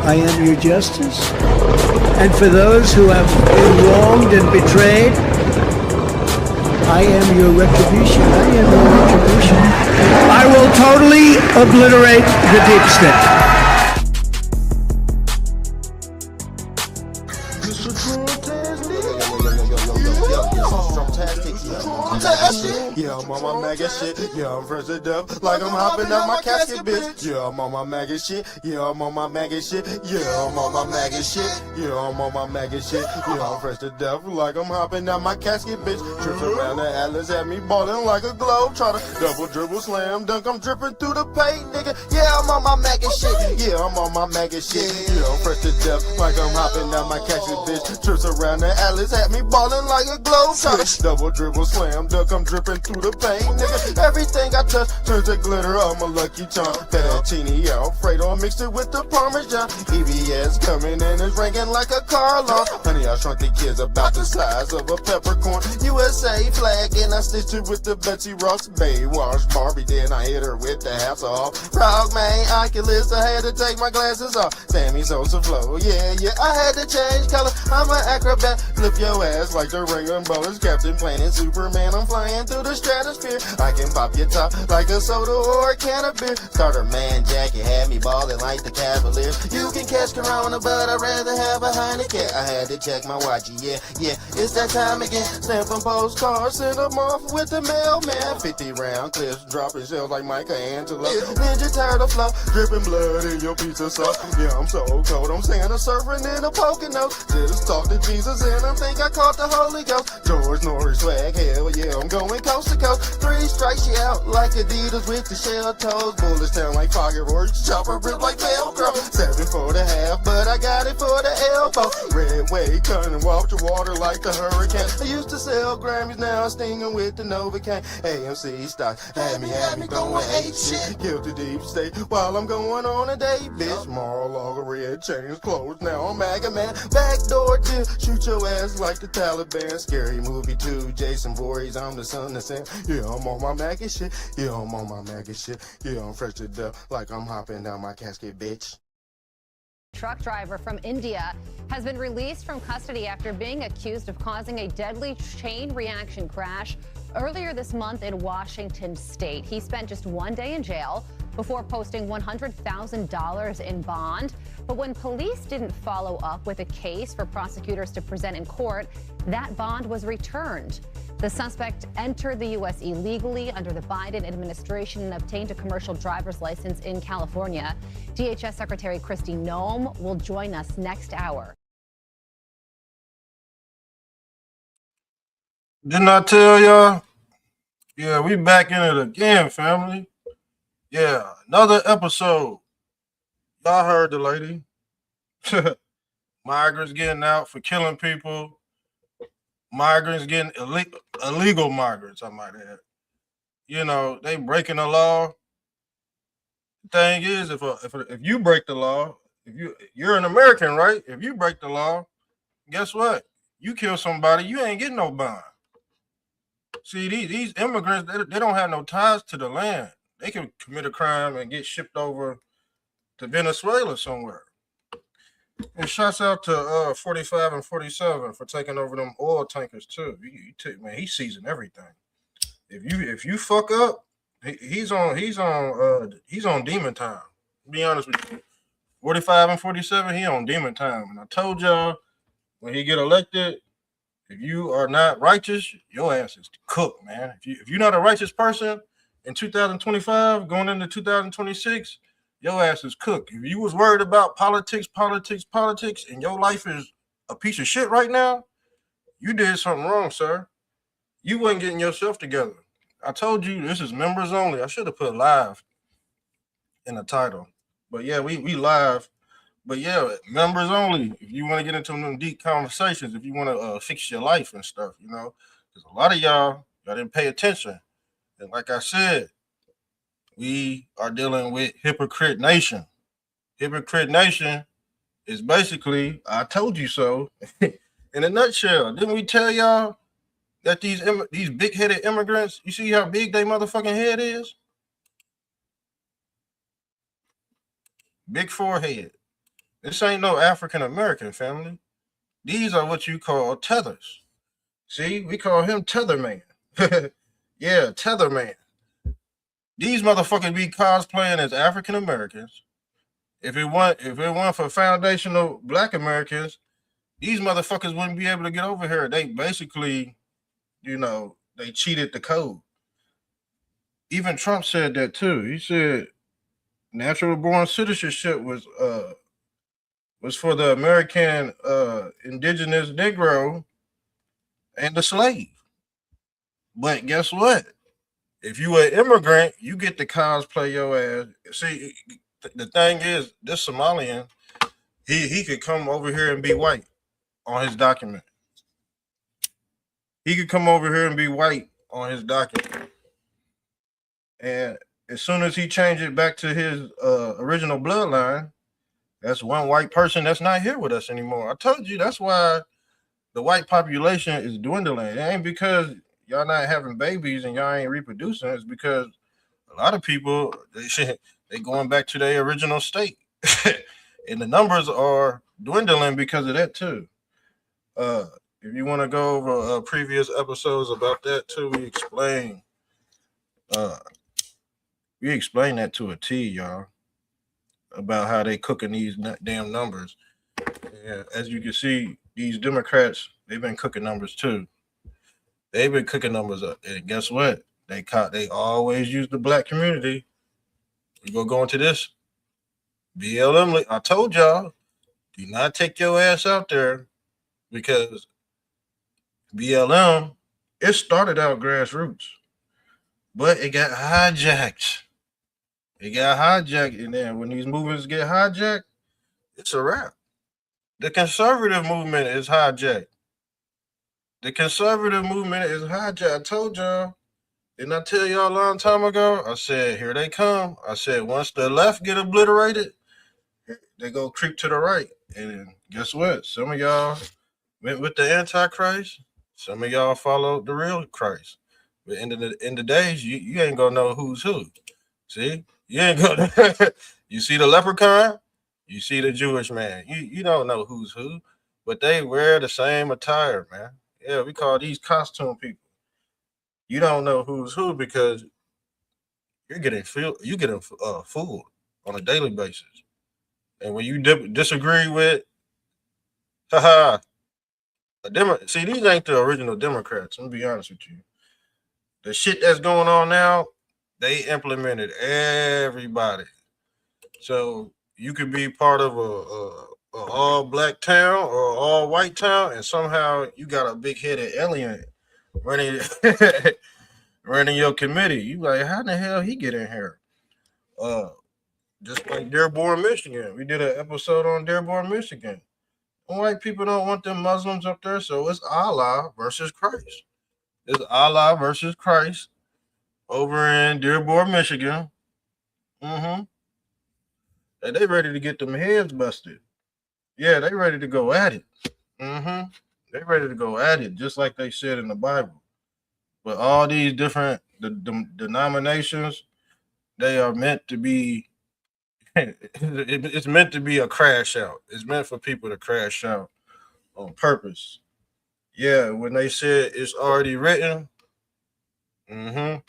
I am your justice. And for those who have been wronged and betrayed, I am your retribution. I am your retribution. I will totally obliterate the deep state. Yeah, I'm on my maggot shit. Yeah, I'm fresh to death, like I'm hopping out my casket, bitch. Yeah, I'm on my maggot shit. Yeah, I'm on my maggot shit. Yeah, I'm on my maggot shit. Yeah, I'm on my maggot shit. Yeah, I'm fresh to death, like I'm hopping out my casket, bitch. Trips around the Atlas, had me ballin' like a globe. Try to double dribble, slam dunk, I'm dripping through the paint, nigga. Yeah, I'm on my maggot shit. Yeah, I'm on my maggot shit. Yeah, I'm fresh to death, like I'm hopping out my casket, bitch. Trips around the Atlas, had me ballin' like a globe. Try to double dribble, slam dunk, I'm dripping through the paint, nigga. Everything I touch turns to glitter. I'm a lucky charm. Fettuccine Alfredo mixed it with the Parmesan. EBS coming in is ranking like a car alarm. Honey, I shrunk the kids about the size of a peppercorn. USA flag and I stitched it with the Betsy Ross Baywatch Barbie. Then I hit her with the hassle. Frog man, Oculus, I had to take my glasses off. Sammy Sosa flow, yeah, I had to change color. I'm an acrobat, flip your ass like the ring and ballers. Captain Planet, Superman, I'm flying through the stratosphere. I can pop your top like a soda or a can of beer. Starter man jacket had me ballin' like the Cavaliers. You can catch Corona, but I'd rather have a Heineken. I had to check my watch, yeah, it's that time again. Stampin' postcards, send them off with the mailman. 50 round clips, dropping shells like Michelangelo. Ninja Turtle flow, dripping blood in your pizza sauce. Yeah, I'm so cold, I'm Santa surfing in a Pocono. Just talk to Jesus and I think I caught the Holy Ghost. George Norris swag, hell yeah, I'm going coast to coast. 3 strikes you out like Adidas with the shell toes. Bullets sound like fireworks, chopper rip like Velcro. 7 for the half, but I got it for the elbow. Red wave cutting walk the water like the hurricane. I used to sell Grammys, now I'm stinging with the Novocaine. AMC stock had me going ape shit. Kill the deep state while I'm going on a date, bitch. Mar-a-Lago red chains closed, now I'm MAGA man. Backdoor deal, shoot your ass like the Taliban. Scary movie 2, Jason Voorhees, I'm the son of Sam. Yeah, I'm on my maggot shit. Yeah, I'm on my maggot shit. Yeah, I'm fresh to death, like I'm hopping down my casket, bitch. Truck driver from India has been released from custody after being accused of causing a deadly chain reaction crash earlier this month in Washington state. He spent just 1 day in jail before posting $100,000 in bond. But when police didn't follow up with a case for prosecutors to present in court, that bond was returned. The suspect entered the U.S. illegally under the Biden administration and obtained a commercial driver's license in California. DHS Secretary Kristi Noem will join us next hour. Didn't I tell y'all? Yeah, we back in it again, family. Yeah, another episode. Y'all heard the lady. Migrants getting out for killing people. Migrants getting illegal migrants, I might add. You know, they breaking the law. The thing is, if you break the law, you're an American, right? If you break the law, guess what? You kill somebody, you ain't getting no bond. See, these immigrants, they don't have no ties to the land. They can commit a crime and get shipped over to Venezuela somewhere. And shouts out to 45 and 47 for taking over them oil tankers too. Man, he's seizing everything. If you fuck up, he's on demon time. To be honest with you, 45 and 47, he on demon time. And I told y'all when he get elected, if you are not righteous, your ass is cooked, man. If you're not a righteous person in 2025, going into 2026. Your ass is cooked. If you was worried about politics, and your life is a piece of shit right now, you did something wrong, sir. You wasn't getting yourself together. I told you this is members only. I should have put live in the title. But yeah, we live. But yeah, members only. If you want to get into them deep conversations, if you want to fix your life and stuff, you know, Because a lot of y'all didn't pay attention. And like I said, we are dealing with hypocrite nation. Hypocrite nation is basically, I told you so, in a nutshell. Didn't we tell y'all that these big-headed immigrants, you see how big they motherfucking head is? Big forehead. This ain't no African American family. These are what you call tethers. See, we call him Tetherman. Yeah, Tetherman. These motherfuckers be cosplaying as African Americans. If it weren't for foundational Black Americans, these motherfuckers wouldn't be able to get over here. They basically, they cheated the code. Even Trump said that too. He said natural born citizenship was for the American indigenous Negro and the slave. But guess what? If you an immigrant, you get to cosplay your ass. See, the thing is, this Somalian, he could come over here and be white on his document. He could come over here and be white on his document. And as soon as he changed it back to his original bloodline, that's one white person that's not here with us anymore. I told you that's why the white population is dwindling. It ain't because y'all not having babies and y'all ain't reproducing. It's because a lot of people they going back to their original state, and the numbers are dwindling because of that too. If you want to go over previous episodes about that too, we explain that to a T, y'all, about how they cooking these damn numbers. Yeah, as you can see, these Democrats, they've been cooking numbers too. They've been cooking numbers up, and guess what? They always use the Black community. We gonna go into this BLM. I told y'all, do not take your ass out there, because BLM, it started out grassroots, but it got hijacked. And then when these movements get hijacked, it's a wrap. The conservative movement is hijacked. I told y'all. Didn't I tell y'all a long time ago? I said, here they come. I said, once the left get obliterated, they go creep to the right. And guess what? Some of y'all went with the Antichrist. Some of y'all followed the real Christ. But in the days, you ain't gonna know who's who. See? You ain't gonna you see the leprechaun, you see the Jewish man. You don't know who's who, but they wear the same attire, man. Yeah, we call these costume people. You don't know who's who because you're getting fooled on a daily basis. And when you disagree with, see, these ain't the original Democrats. I'm gonna be honest with you. The shit that's going on now, they implemented everybody. So you could be part of a all Black town or all white town, and somehow you got a big headed alien running running your committee. You like, how the hell he get in here? Just like Dearborn, Michigan. We did an episode on Dearborn, Michigan. White people don't want them Muslims up there, so it's Allah versus Christ. It's Allah versus Christ over in Dearborn, Michigan. And they ready to get them heads busted. Yeah, they ready to go at it. They ready to go at it, just like they said in the Bible. But all these different denominations, they are meant to be. It's meant to be a crash out. It's meant for people to crash out on purpose. Yeah, when they said it's already written, a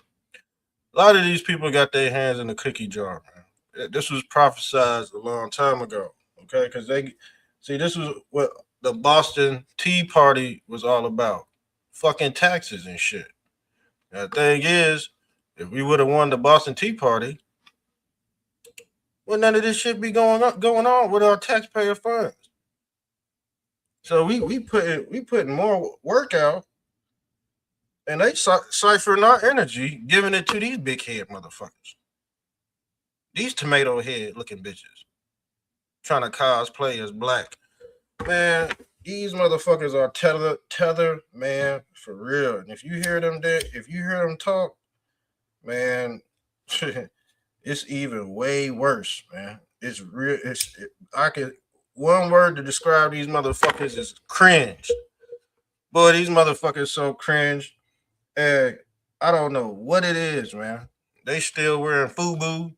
lot of these people got their hands in the cookie jar, man. This was prophesied a long time ago, okay? Because this was what the Boston Tea Party was all about. Fucking taxes and shit. Now, the thing is, if we would have won the Boston Tea Party, well, none of this shit be going on with our taxpayer funds. So we putting more work out, and they ciphering our energy, giving it to these big head motherfuckers. These tomato head looking bitches trying to cosplay as Black. Man, These motherfuckers are tether, man, for real. And if you hear them talk, man, it's even way worse, man. It's real. I could one word to describe these motherfuckers is cringe. Boy, these motherfuckers so cringe. And I don't know what it is, man. They still wearing FUBU.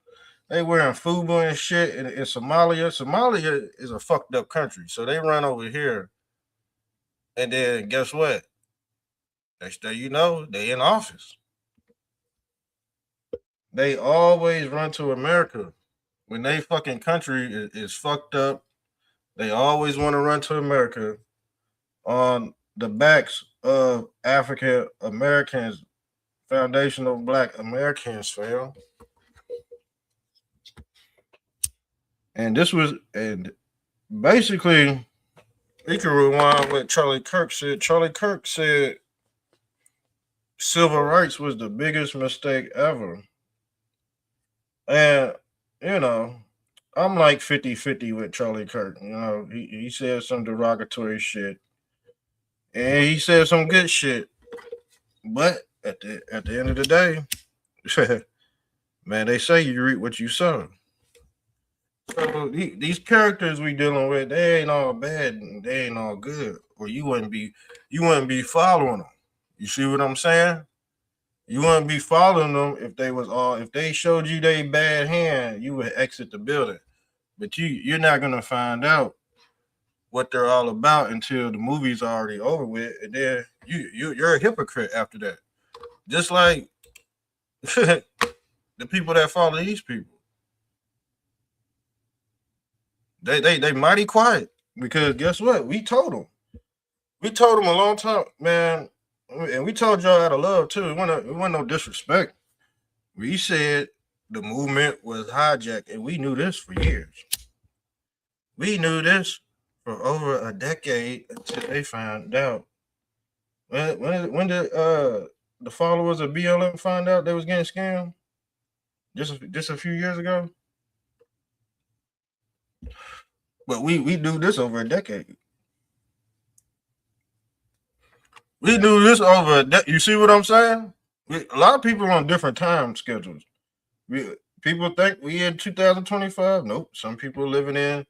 They wearing FUBU and shit in Somalia. Somalia is a fucked up country. So they run over here. And then guess what? Next day you know, they in office. They always run to America. When they fucking country is fucked up, they always want to run to America on the backs of African Americans, foundational Black Americans, fam. And basically, we can rewind what Charlie Kirk said. Charlie Kirk said civil rights was the biggest mistake ever. And, you know, I'm like 50-50 with Charlie Kirk. You know, he said some derogatory shit. And he said some good shit. But at the end of the day, man, they say you reap what you sow. So these characters we dealing with, they ain't all bad and they ain't all good. Or you wouldn't be following them. You see what I'm saying? You wouldn't be following them if they showed you they bad hand, you would exit the building. But you're not gonna find out what they're all about until the movie's already over with, and then you're a hypocrite after that. Just like the people that follow these people. They mighty quiet because guess what? We told them. We told them a long time, man, and we told y'all out of love too. It wasn't no disrespect. We said the movement was hijacked, and we knew this for years. We knew this for over a decade until they found out. When did the followers of BLM find out they was getting scammed? Just a few years ago. But we knew this over a decade. We knew this over a decade. You see what I'm saying? A lot of people on different time schedules. People think we in 2025. Nope. Some people living in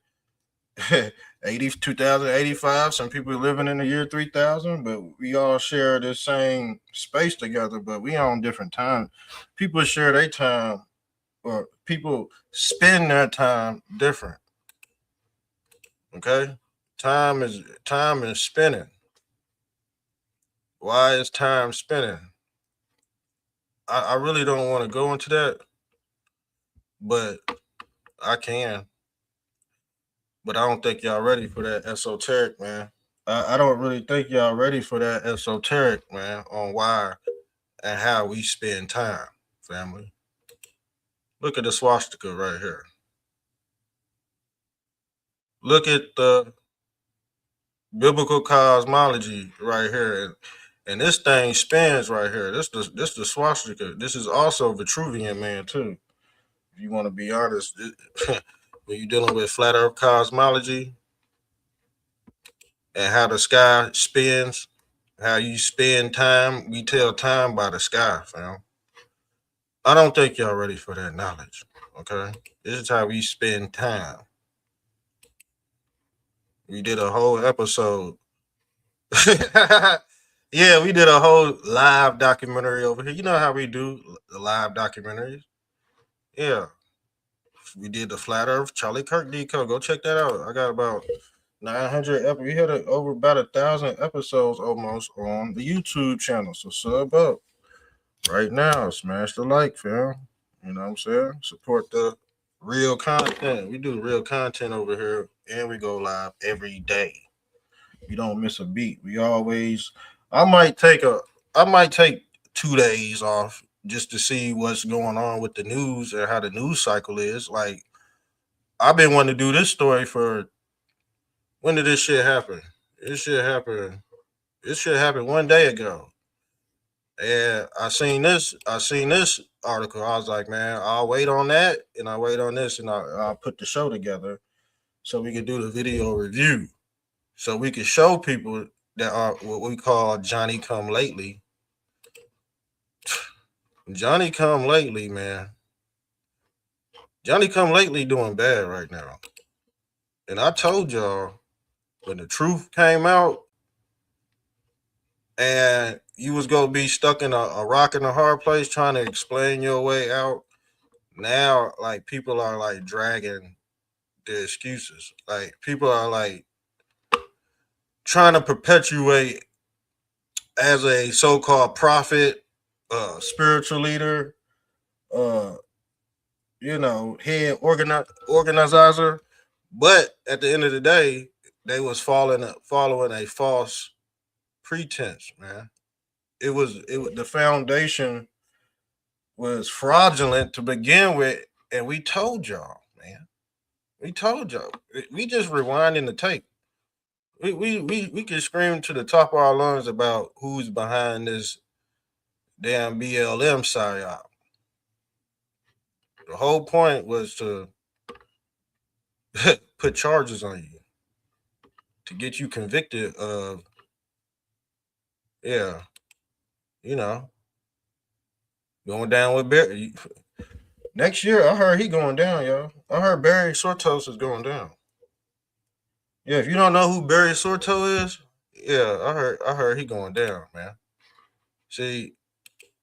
2085. Some people living in the year 3000. But we all share this same space together. But we on different time. People share their time, or people spend their time different. Okay, time is spinning. Why is time spinning? I really don't want to go into that, but I can. But I don't think y'all ready for that esoteric, man. I don't really think y'all ready for that esoteric, man, on why and how we spend time, family. Look at the swastika right here. Look at the biblical cosmology right here. And this thing spins right here. This the swastika. This is also Vitruvian man too. If you want to be honest, when you're dealing with flat Earth cosmology and how the sky spins, how you spend time, we tell time by the sky, fam. I don't think y'all ready for that knowledge. Okay, this is how we spend time. We did a whole episode. Yeah, we did a whole live documentary over here. You know how we do the live documentaries? Yeah. We did the Flat Earth, Charlie Kirk Decode. Go check that out. I got about 900 we had over about 1,000 episodes almost on the YouTube channel. So sub up right now. Smash the like, fam. You know what I'm saying? Support the real content. We do real content over here, and we go live every day. We don't miss a beat. I might take 2 days off just to see what's going on with the news and how the news cycle is. Like, I've been wanting to do this story for, when did this shit happen? This shit happened 1 day ago. And I seen this article. I was like, man, I'll wait on that, and I'll wait on this, and I'll put the show together so we can do the video review. so we can show people that are what we call Johnny come lately. Johnny come lately, man. Johnny come lately doing bad right now. And I told y'all when the truth came out and you was gonna be stuck in a rock and a hard place trying to explain your way out. Now, like people are like dragging the excuses. Like people are like trying to perpetuate as a so-called prophet, spiritual leader, uh, head organizer. But at the end of the day, they was following a false pretense, man. It was the foundation was fraudulent to begin with, and we told y'all, man. We told y'all. We just rewinding the tape. We can scream to the top of our lungs about who's behind this damn BLM psyop. The whole point was to put charges on you to get you convicted of, yeah, you know, going down with Barry. Next year, I heard he going down, y'all. I heard Barry Sortos is going down. Yeah, if you don't know who Barry Sorto is, yeah, I heard he going down, man. See,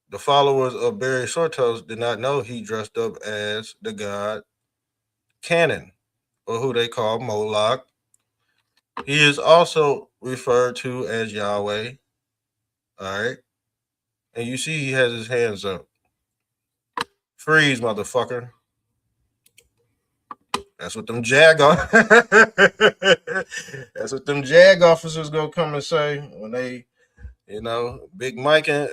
the followers of Barry Sortos did not know he dressed up as the god Cannon, or who they call Moloch. He is also referred to as Yahweh. All right. And you see he has his hands up. Freeze, motherfucker. That's what them That's what them JAG officers gonna come and say when they, Big Mike and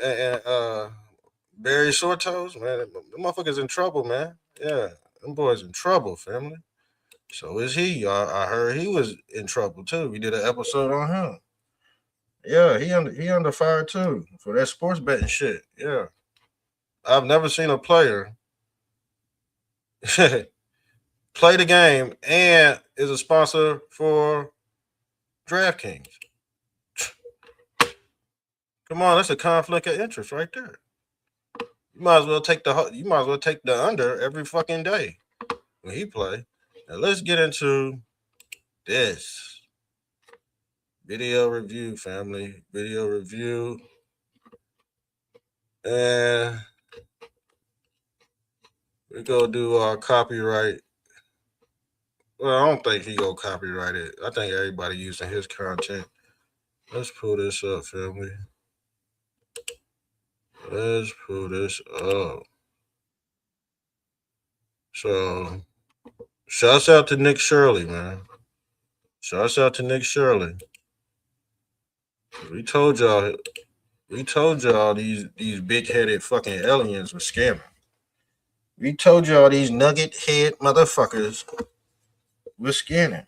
Barry Sortos, man, the motherfuckers in trouble, man. Yeah, them boys in trouble, family. So is he. I heard he was in trouble too. We did an episode on him. Yeah, he under fire too for that sports betting shit. Yeah, I've never seen a player play the game and is a sponsor for DraftKings. Come on, that's a conflict of interest right there. You might as well take the under every fucking day when he play. Now let's get into this video review, family. Video review. And we go do our copyright. Well, I don't think he go copyright it. I think everybody using his content. Let's pull this up, family. Let's pull this up. So, shouts out to Nick Shirley, man. Shouts out to Nick Shirley. We told y'all these big headed fucking aliens were scamming. We told y'all these nugget head motherfuckers were scamming.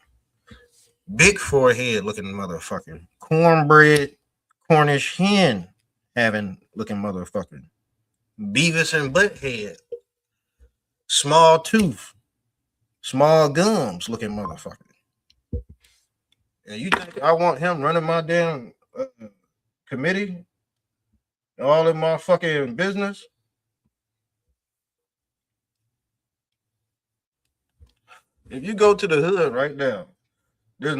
Big forehead looking motherfucker. Cornbread Cornish hen having looking motherfucker. Beavis and Butthead. Small tooth. Small gums looking motherfucker. And you think I want him running my damn committee? All in my fucking business? If you go to the hood right now, there's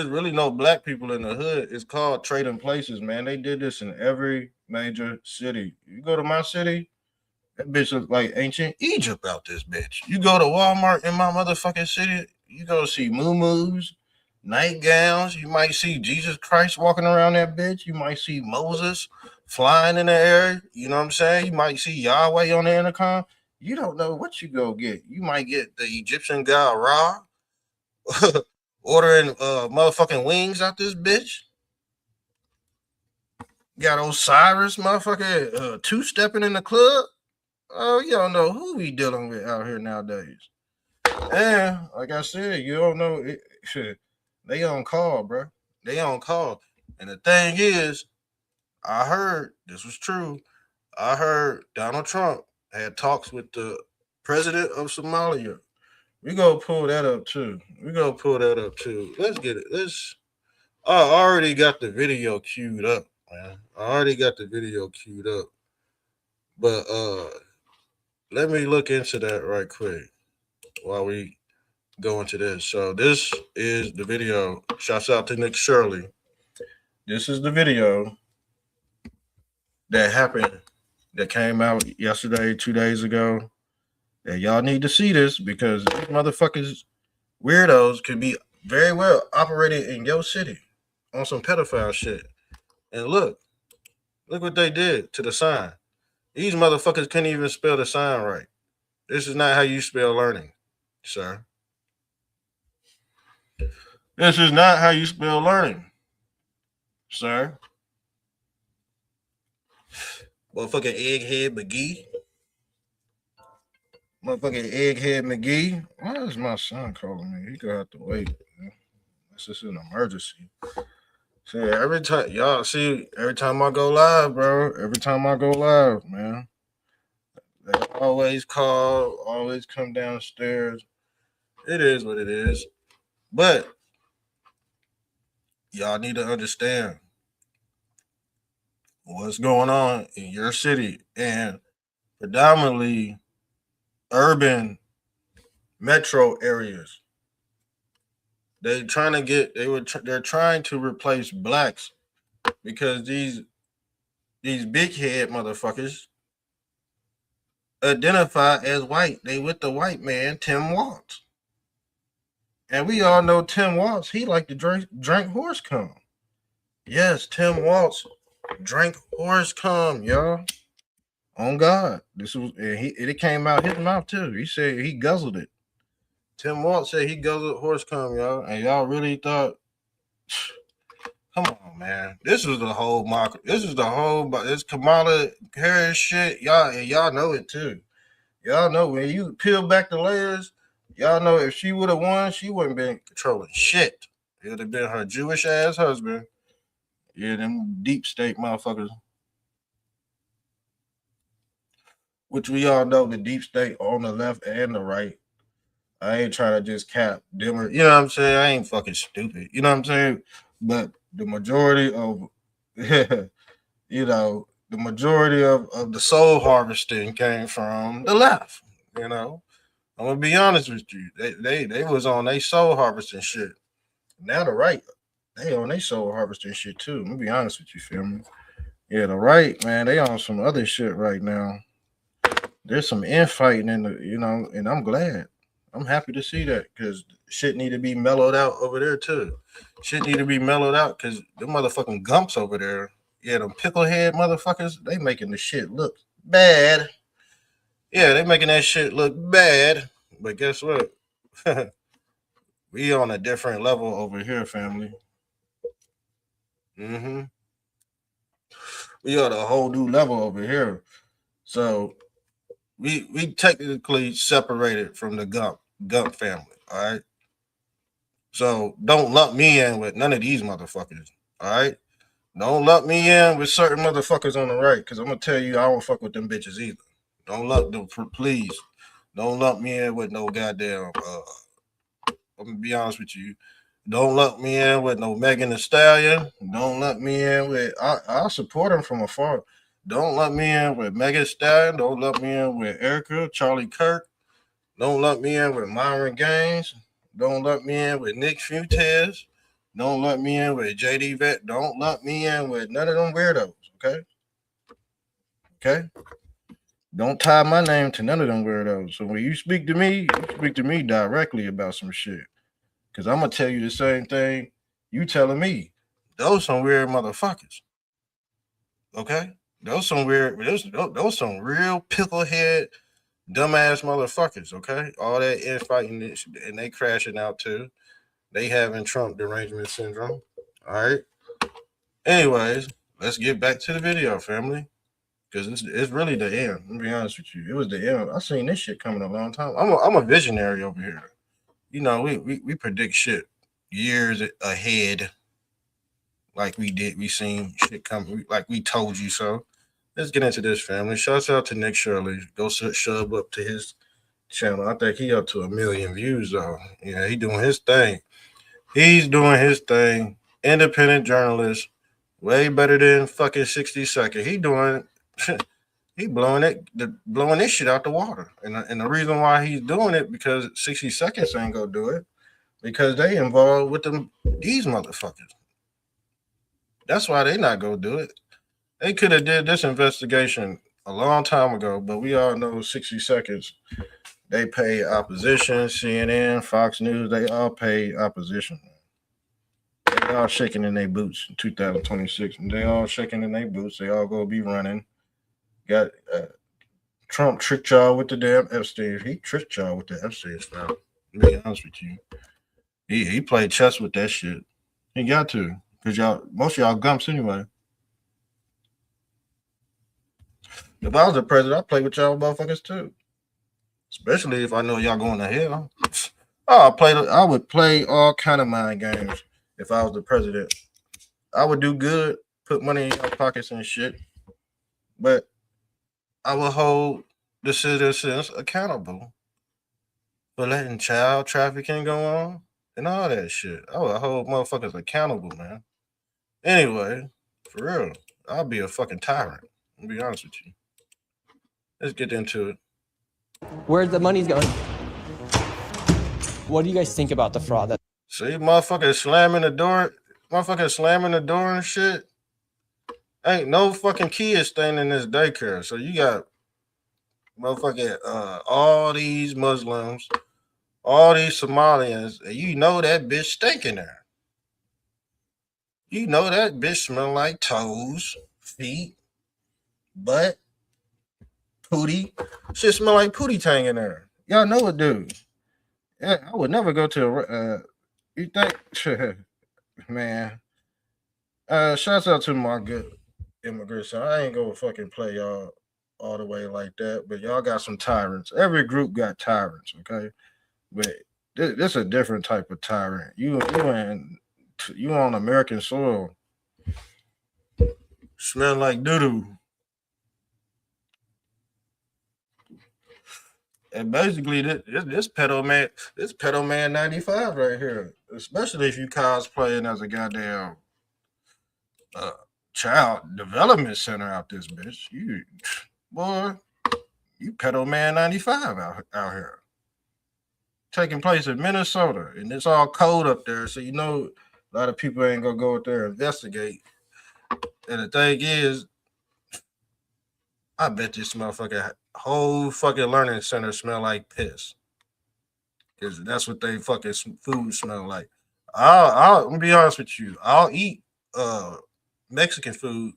really no black people in the hood. It's called Trading Places, man. They did this in every major city. You go to my city, that bitch looks like ancient Egypt out this bitch. You go to Walmart in my motherfucking city, you go see muumuus, nightgowns. You might see Jesus Christ walking around that bitch. You might see Moses flying in the air. You know what I'm saying? You might see Yahweh on the intercom. You don't know what you go get. You might get the Egyptian god Ra ordering motherfucking wings out this bitch. Got Osiris motherfucking two-stepping in the club. Oh, you don't know who we dealing with out here nowadays. And like I said, you don't know it, shit. They on call, bro. They on call. And the thing is, I heard this was true. I heard Donald Trump had talks with the president of Somalia. We gonna pull that up too. Let's get it. I already got the video queued up, man. I already got the video queued up. But let me look into that right quick while we go into this. So this is the video. Shouts out to Nick Shirley. This is the video that happened that came out yesterday, 2 days ago. And y'all need to see this because these motherfuckers, weirdos, could be very well operating in your city on some pedophile shit. And look what they did to the sign. These motherfuckers couldn't even spell the sign right. This is not how you spell learning, sir. This is not how you spell learning, sir. Motherfucking egghead McGee. Motherfucking egghead McGee. Why is my son calling me? He gonna have to wait. Man. This is an emergency. See, every time I go live, bro. Every time I go live, man. They always call, always come downstairs. It is what it is. But y'all need to understand what's going on in your city and predominantly urban metro areas. They're trying to replace blacks because these big head motherfuckers identify as white. They with the white man, Tim Walz. And we all know Tim Walz, he like to drink horse cum. Yes, Tim Walz drank horse cum, y'all. On God. It came out his mouth too. He said he guzzled it. Tim Walz said he guzzled horse cum, y'all. And y'all really thought, come on, man. This was the whole market. This Kamala Harris shit. Y'all know it too. Y'all know when you peel back the layers, y'all know if she would have won, she wouldn't been controlling shit. It would have been her Jewish ass husband. Yeah, them deep state motherfuckers. Which we all know the deep state on the left and the right. I ain't trying to just cap dimmer. You know what I'm saying? I ain't fucking stupid. You know what I'm saying? But the majority of the majority of the soul harvesting came from the left. You know, I'm gonna be honest with you. They was on their soul harvesting shit. Now the right, they on their soul harvesting shit too. I'm gonna be honest with you, feel me? Yeah, the right, man, they on some other shit right now. There's some infighting in the, and I'm glad. I'm happy to see that because shit need to be mellowed out over there too. Shit need to be mellowed out because the motherfucking gumps over there, yeah, them picklehead motherfuckers, they making the shit look bad. Yeah, they making that shit look bad. But guess what? We on a different level over here, family. Mm-hmm. We on a whole new level over here. So we technically separated from the Gump family, all right? So don't lump me in with none of these motherfuckers, all right? Don't lump me in with certain motherfuckers on the right, because I'm gonna tell you I don't fuck with them bitches either. Don't lump them, please. Don't lump me in with no goddamn. I'm gonna be honest with you. Don't lump me in with no Megan Thee Stallion. Don't lump me in with. I'll support him from afar. Don't lump me in with Megan Thee Stallion. Don't lump me in with Erica, Charlie Kirk. Don't lump me in with Myron Gaines. Don't lump me in with Nick Fuentes. Don't lump me in with JD Vet. Don't lump me in with none of them weirdos. Okay. Okay. Don't tie my name to none of them weirdos. So when you speak to me directly about some shit. Because I'm going to tell you the same thing you telling me. Those some weird motherfuckers. Okay? Those some real picklehead, dumbass motherfuckers, okay? All that infighting and they crashing out too. They having Trump derangement syndrome. All right? Anyways, let's get back to the video, family. Because it's really the end. Let me be honest with you. It was the end. I seen this shit coming a long time. I'm a visionary over here. We predict shit years ahead. Like we did. We seen shit come. Like we told you so. Let's get into this, family. Shouts out to Nick Shirley. Go shove up to his channel. I think he up to 1 million views, though. Yeah, he doing his thing. He's doing his thing. independent journalist, way better than fucking 60 Second. He doing, he blowing this shit out the water. And the reason why he's doing it because 60 Seconds ain't gonna do it because they involved with these motherfuckers. That's why they not gonna do it. They could have did this investigation a long time ago, but we all know 60 Seconds. They pay opposition, CNN, Fox News. They all pay opposition. They all shaking in their boots in 2026. And they all shaking in their boots. They all gonna be running. Got Trump tricked y'all with the damn Epstein. He tricked y'all with the Epstein stuff. To be honest with you, he played chess with that shit. He got to, cause most of y'all gumps anyway. If I was the president, I'd play with y'all motherfuckers too. Especially if I know y'all going to hell. I would play all kind of mind games if I was the president. I would do good, put money in your pockets and shit. But I would hold the citizens accountable for letting child trafficking go on and all that shit. I would hold motherfuckers accountable, man. Anyway, for real, I'll be a fucking tyrant. I'll be honest with you. Let's get into it. Where the money's going? What do you guys think about the fraud? See, motherfuckers slamming the door. Motherfuckers slamming the door and shit. Ain't no fucking kids staying in this daycare. So you got motherfucking all these Muslims, all these Somalians, and you know that bitch stinking there. You know that bitch smell like toes, feet, butt, pootie. Shit smell like pootie tang in there. Y'all know it, dude. Yeah, I would never go to you think, man. Shouts out to my good immigrants. I ain't gonna fucking play y'all all the way like that, but y'all got some tyrants. Every group got tyrants, okay? But this a different type of tyrant. You on American soil. Smell like doo-doo. And basically, this pedo man 95 right here. Especially if you cosplaying as a goddamn child development center out this bitch. You pedo man 95 out here. Taking place in Minnesota. And it's all cold up there. So you know a lot of people ain't gonna go up there and investigate. And the thing is, I bet this motherfucker whole fucking learning center smell like piss. Because that's what they fucking food smell like. I'll be honest with you. I'll eat Mexican food,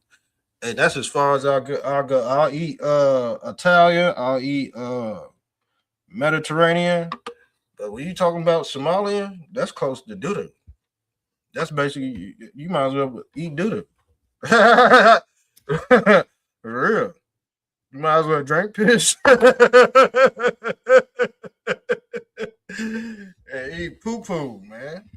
and that's as far as I'll go. I'll eat Italian. I'll eat Mediterranean. But when you talking about Somalian, that's close to doo-doo. That's basically you might as well eat doo-doo. For real. You might as well drink piss and eat poo-poo, man.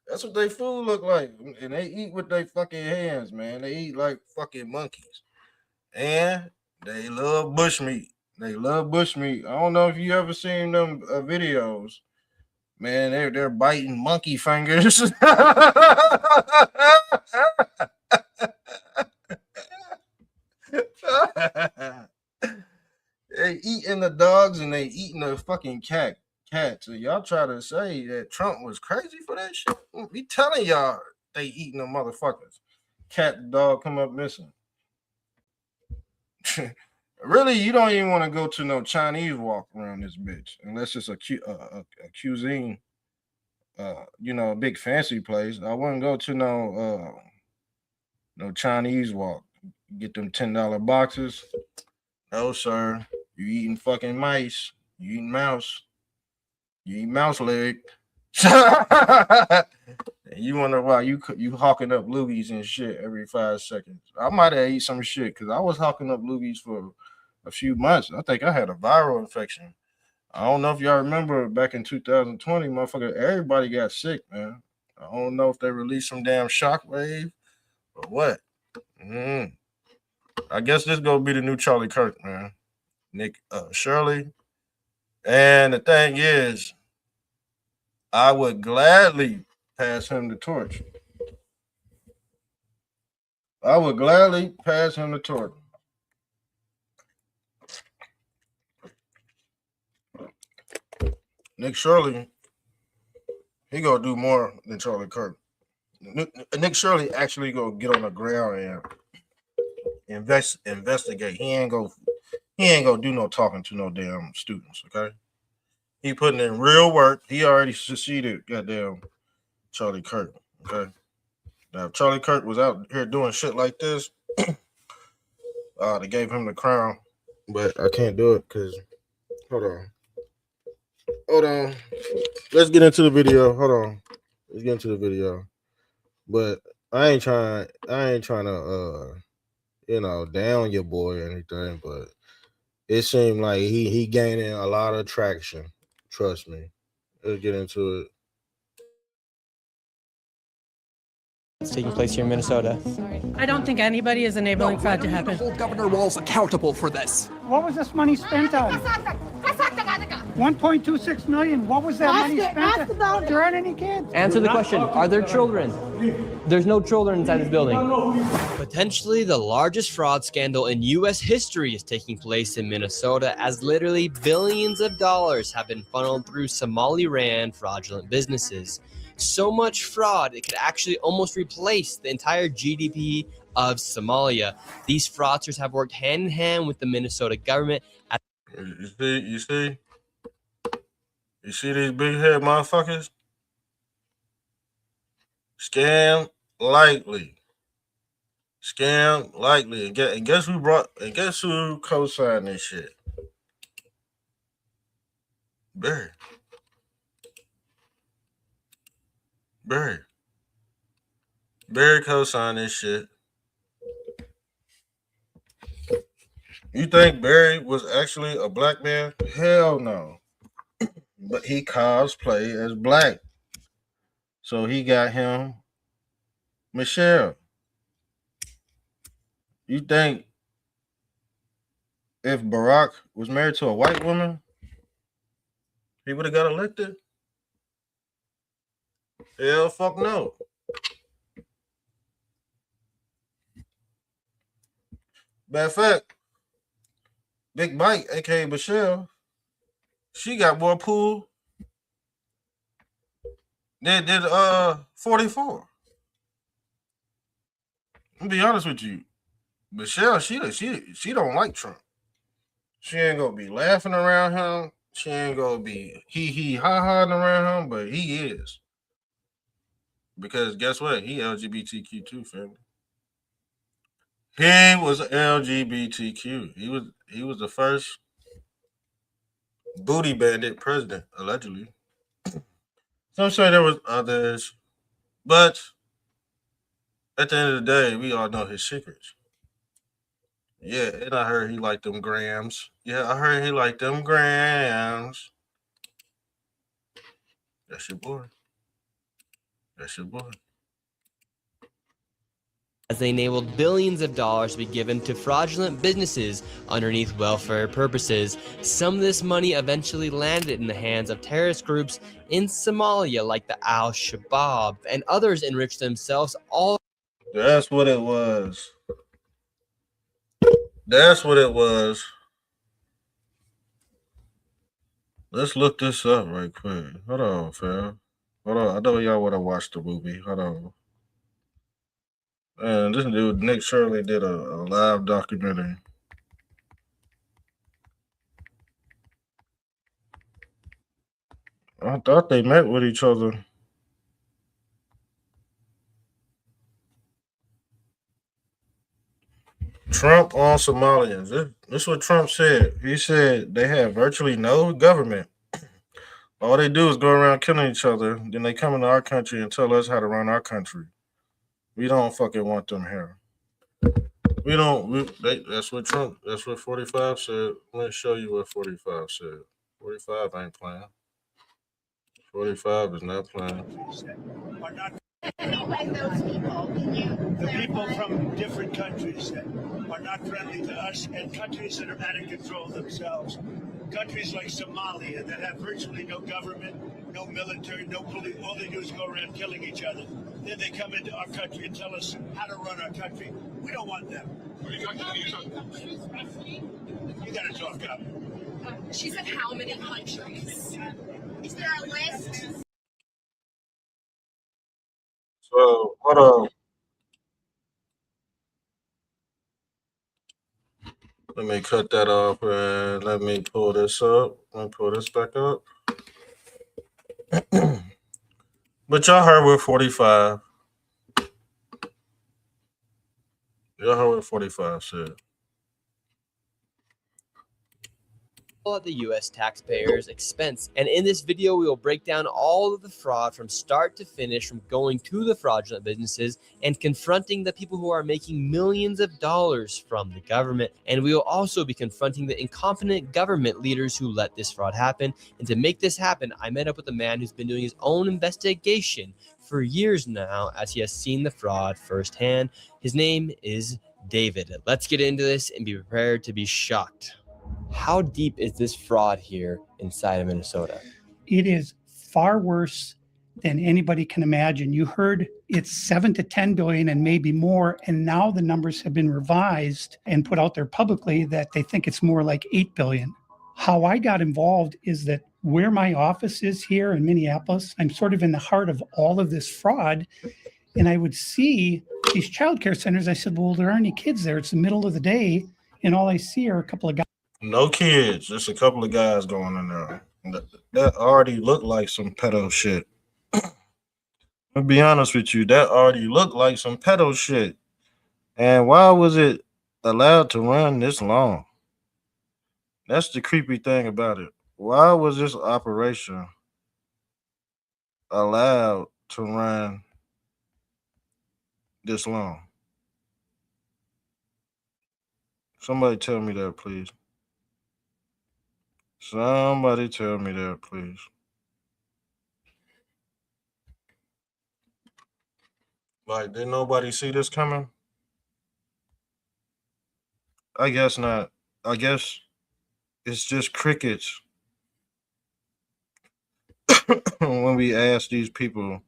That's what they food look like. And they eat with their fucking hands, man. They eat like fucking monkeys. And they love bushmeat. They love bushmeat. I don't know if you ever seen them videos. Man, they're biting monkey fingers. They eating the dogs and they eating the fucking cats. So y'all try to say that Trump was crazy for that shit? Be telling y'all they eating the motherfuckers. Cat and dog come up missing. Really, you don't even want to go to no Chinese walk around this bitch unless it's a cuisine, a big fancy place. I wouldn't go to no Chinese walk. Get them $10 boxes. No, sir. You eating fucking mice. You eating mouse. You eat mouse leg. And you wonder why you hawking up loogies and shit every 5 seconds. I might have ate some shit because I was hawking up loogies for a few months. I think I had a viral infection. I don't know if y'all remember back in 2020, motherfucker, everybody got sick, man. I don't know if they released some damn shockwave or what. I guess this gonna be the new Charlie Kirk, man. Shirly. And the thing is, I would gladly pass him the torch. I would gladly pass him the torch. Nick Shirley, he gonna do more than Charlie Kirk. Nick Shirley actually gonna get on the ground and investigate. He ain't gonna do no talking to no damn students. Okay, he putting in real work. He already succeeded. Goddamn Charlie Kirk. Okay, now if Charlie Kirk was out here doing shit like this, they gave him the crown, but I can't do it because hold on. Let's get into the video. Hold on. Let's get into the video. But I ain't trying to down your boy or anything, but it seemed like he gaining a lot of traction. Trust me. Let's get into it. It's taking place here in Minnesota. I don't think anybody is enabling fraud to happen. Hold Governor Walz accountable for this. What was this money spent on? 1.26 million. What was that money spent on? There aren't any kids. Answer the question. Are there children? There's no children inside this building. Potentially the largest fraud scandal in U.S. history is taking place in Minnesota as literally billions of dollars have been funneled through Somali-ran fraudulent businesses. So much fraud, it could actually almost replace the entire GDP of Somalia. These fraudsters have worked hand in hand with the Minnesota government. You see these big head motherfuckers? Scam likely. And guess who co-signed this shit? Barry co-signed this shit. You think Barry was actually a black man? Hell no. But he cosplayed as black. So he got him Michelle. You think if Barack was married to a white woman, he would have got elected? Hell fuck no. Matter of fact, Big Mike, aka Michelle, she got more pool than 44. I'll be honest with you. Michelle, she don't like Trump. She ain't gonna be laughing around him. She ain't gonna be ha-haing around him, but he is. Because guess what? He LGBTQ too, family. He was LGBTQ. He was the first booty bandit president, allegedly. Some say there was others, but at the end of the day, we all know his secrets. Yeah, and I heard he liked them grams. That's your boy. As they enabled billions of dollars to be given to fraudulent businesses underneath welfare purposes. Some of this money eventually landed in the hands of terrorist groups in Somalia like the Al-Shabaab, and others enriched themselves all. That's what it was. Let's look this up right quick. Hold on, fam. Hold on. I know y'all want to watch the movie. Hold on. Man, this dude, Nick Shirley, did a live documentary. I thought they met with each other. Trump on Somalians. This is what Trump said. He said they have virtually no government. All they do is go around killing each other. Then they come into our country and tell us how to run our country. We don't fucking want them here. That's what 45 said. Let me show you what 45 said. 45 ain't playing. 45 is not playing. The people from different countries that are not friendly to us and countries that are out of control themselves. Countries like Somalia that have virtually no government no military, no police. All they do is go around killing each other. Then they come into our country and tell us how to run our country. We don't want them. You got to talk up. She said how many countries? Is there a list? So hold on. Let me cut that off and let me pull this up. Let me pull this back up. But y'all heard we're 45. Y'all heard what 45 said. At the U.S. taxpayers' expense. And in this video, we will break down all of the fraud from start to finish, from going to the fraudulent businesses and confronting the people who are making millions of dollars from the government. And we will also be confronting the incompetent government leaders who let this fraud happen. And to make this happen, I met up with a man who's been doing his own investigation for years now, as he has seen the fraud firsthand. His name is David. Let's get into this and be prepared to be shocked. How deep is this fraud here inside of Minnesota? It is far worse than anybody can imagine. You heard it's 7 to 10 billion and maybe more. And now the numbers have been revised and put out there publicly that they think it's more like 8 billion. How I got involved is that where my office is here in Minneapolis, I'm sort of in the heart of all of this fraud. And I would see these childcare centers. I said, well, there aren't any kids there. It's the middle of the day. And all I see are a couple of guys. No kids, just a couple of guys going in there. That already looked like some pedo shit. I'll be honest with you, that already looked like some pedo shit. And why was it allowed to run this long? That's the creepy thing about it. Why was this operation allowed to run this long? Somebody tell me that, please. Somebody tell me that, please. Like, did nobody see this coming? I guess not. I guess it's just crickets when we ask these people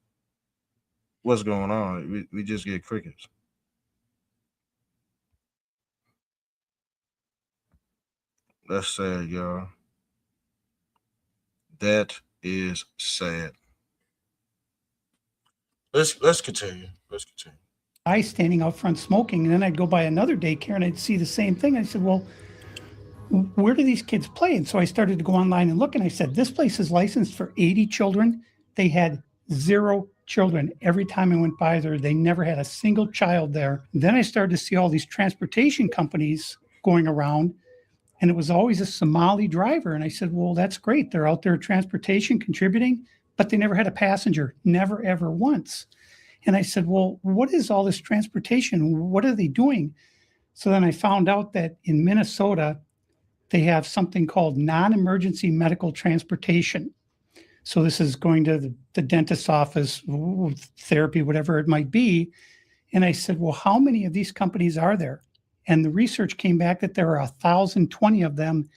what's going on. We just get crickets. That's sad, y'all. That is sad. Let's continue. Let's continue. I standing out front smoking, and then I'd go by another daycare and I'd see the same thing. I said, well, where do these kids play? And so I started to go online and look, and I said, this place is licensed for 80 children. They had 0 children. Every time I went by there, they never had a single child there. Then I started to see all these transportation companies going around, and it was always a Somali driver. And I said, well, that's great. They're out there transportation, contributing, but they never had a passenger, never, ever once. And I said, well, what is all this transportation? What are they doing? So then I found out that in Minnesota, they have something called non-emergency medical transportation. So this is going to the dentist's office, therapy, whatever it might be. And I said, well, how many of these companies are there? And the research came back that there are 1,020 of them,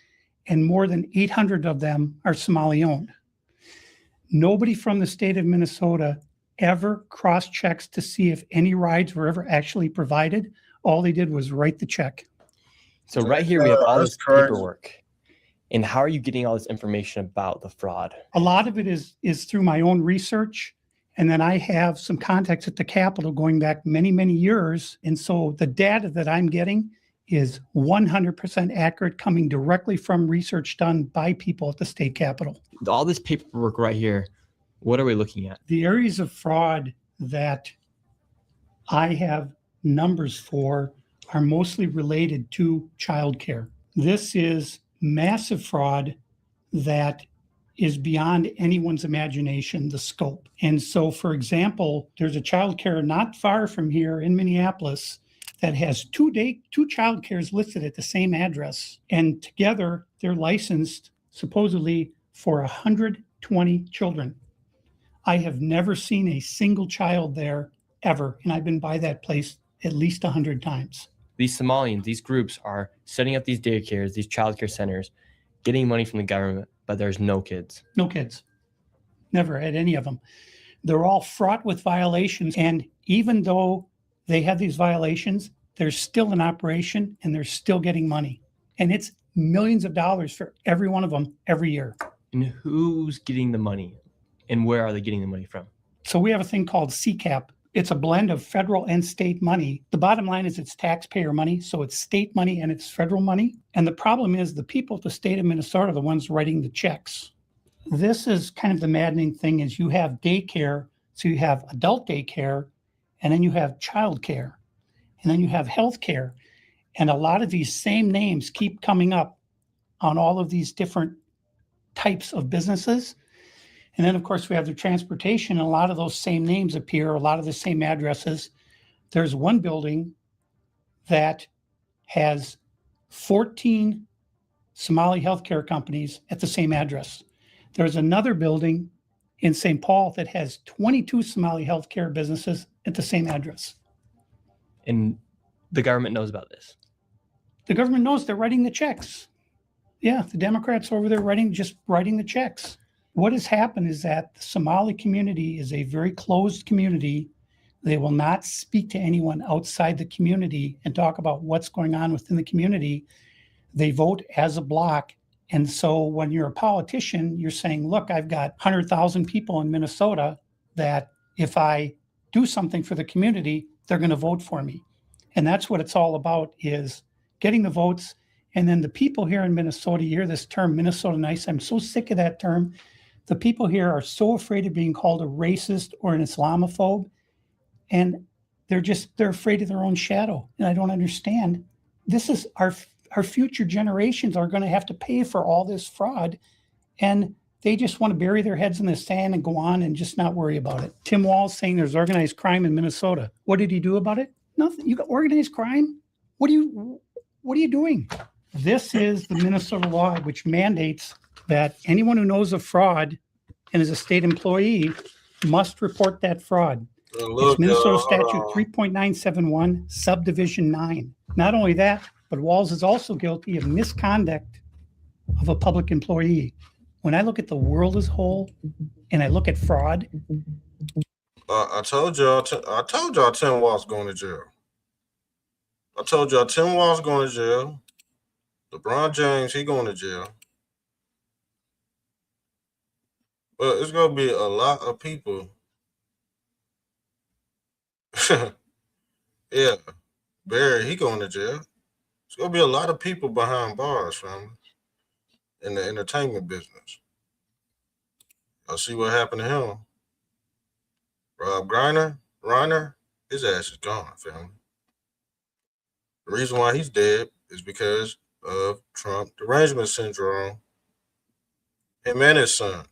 and more than 800 of them are Somali owned. Nobody from the state of Minnesota ever cross-checks to see if any rides were ever actually provided. All they did was write the check. So right here, we have all this paperwork. And how are you getting all this information about the fraud? A lot of it is through my own research. And then I have some contacts at the Capitol going back many, many years. And so the data that I'm getting is 100% accurate, coming directly from research done by people at the state Capitol. All this paperwork right here, what are we looking at? The areas of fraud that I have numbers for are mostly related to childcare. This is massive fraud that is beyond anyone's imagination, the scope. And so, for example, there's a childcare not far from here in Minneapolis that has two childcares listed at the same address. And together, they're licensed supposedly for 120 children. I have never seen a single child there ever. And I've been by that place at least 100 times. These Somalians, these groups are setting up these daycares, these childcare centers, getting money from the government, but there's no kids. No kids. Never had any of them. They're all fraught with violations. And even though they have these violations, they're still in operation and they're still getting money. And it's millions of dollars for every one of them every year. And who's getting the money and where are they getting the money from? So we have a thing called CCAP. It's a blend of federal and state money. The bottom line is it's taxpayer money. So it's state money and it's federal money. And the problem is the people at the state of Minnesota are the ones writing the checks. This is kind of the maddening thing is you have daycare. So you have adult daycare and then you have child care and then you have health care. And a lot of these same names keep coming up on all of these different types of businesses. And then, of course, we have the transportation, and a lot of those same names appear, a lot of the same addresses. There's one building that has 14 Somali healthcare companies at the same address. There's another building in St. Paul that has 22 Somali healthcare businesses at the same address. And the government knows about this. The government knows they're writing the checks. Yeah, the Democrats over there just writing the checks. What has happened is that the Somali community is a very closed community. They will not speak to anyone outside the community and talk about what's going on within the community. They vote as a block. And so when you're a politician, you're saying, look, I've got 100,000 people in Minnesota that if I do something for the community, they're going to vote for me. And that's what it's all about, is getting the votes. And then the people here in Minnesota, you hear this term, Minnesota nice. I'm so sick of that term. The people here are so afraid of being called a racist or an Islamophobe. And they're afraid of their own shadow. And I don't understand. This is our future generations are going to have to pay for all this fraud. And they just want to bury their heads in the sand and go on and just not worry about it. Tim Walz saying there's organized crime in Minnesota. What did he do about it? Nothing. You got organized crime? What are you doing? This is the Minnesota law, which mandates that anyone who knows of fraud and is a state employee must report that fraud. It's Minnesota statute 3.971, subdivision 9. Not only that, but Walz is also guilty of misconduct of a public employee. When I look at the world as a whole and I look at fraud. I told y'all Tim Walz going to jail. I told y'all Tim Walz going to jail. LeBron James, he going to jail. But it's going to be a lot of people. Yeah. Barry, he going to jail. It's going to be a lot of people behind bars, family, in the entertainment business. I'll see what happened to him. Rob Reiner, his ass is gone, family. The reason why he's dead is because of Trump derangement syndrome. Him and his son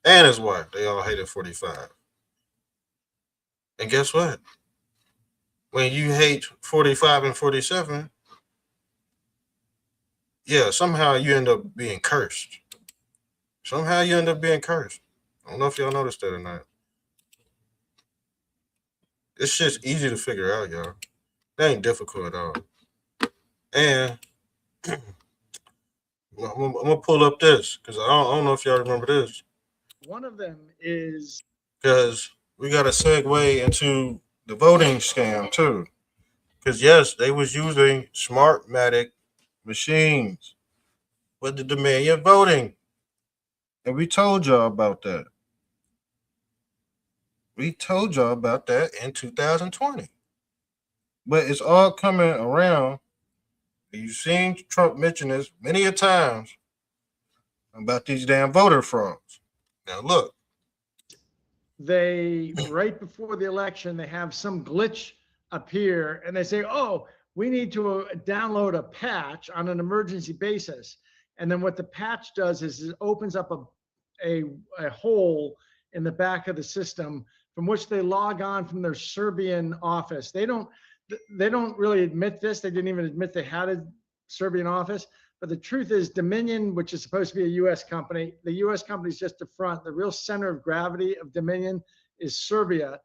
and his wife, they all hated 45. And guess what? When you hate 45 and 47, yeah, somehow you end up being cursed. I don't know if y'all noticed that or not. It's just easy to figure out, y'all. That ain't difficult at all. And I'm gonna pull up this because I don't know if y'all remember this. One of them is because we got to segue into the voting scam too. Because yes, they was using Smartmatic machines with the Dominion voting, and we told y'all about that. We told y'all about that in 2020, but it's all coming around. You've seen Trump mention this many a times about these damn voter frauds. Now look. They, right before the election, they have some glitch appear and they say, oh, we need to download a patch on an emergency basis. And then what the patch does is it opens up a hole in the back of the system from which they log on from their Serbian office. They don't really admit this. They didn't even admit they had a Serbian office. But the truth is Dominion, which is supposed to be a U.S. company, the U.S. company is just the front. The real center of gravity of Dominion is Serbia.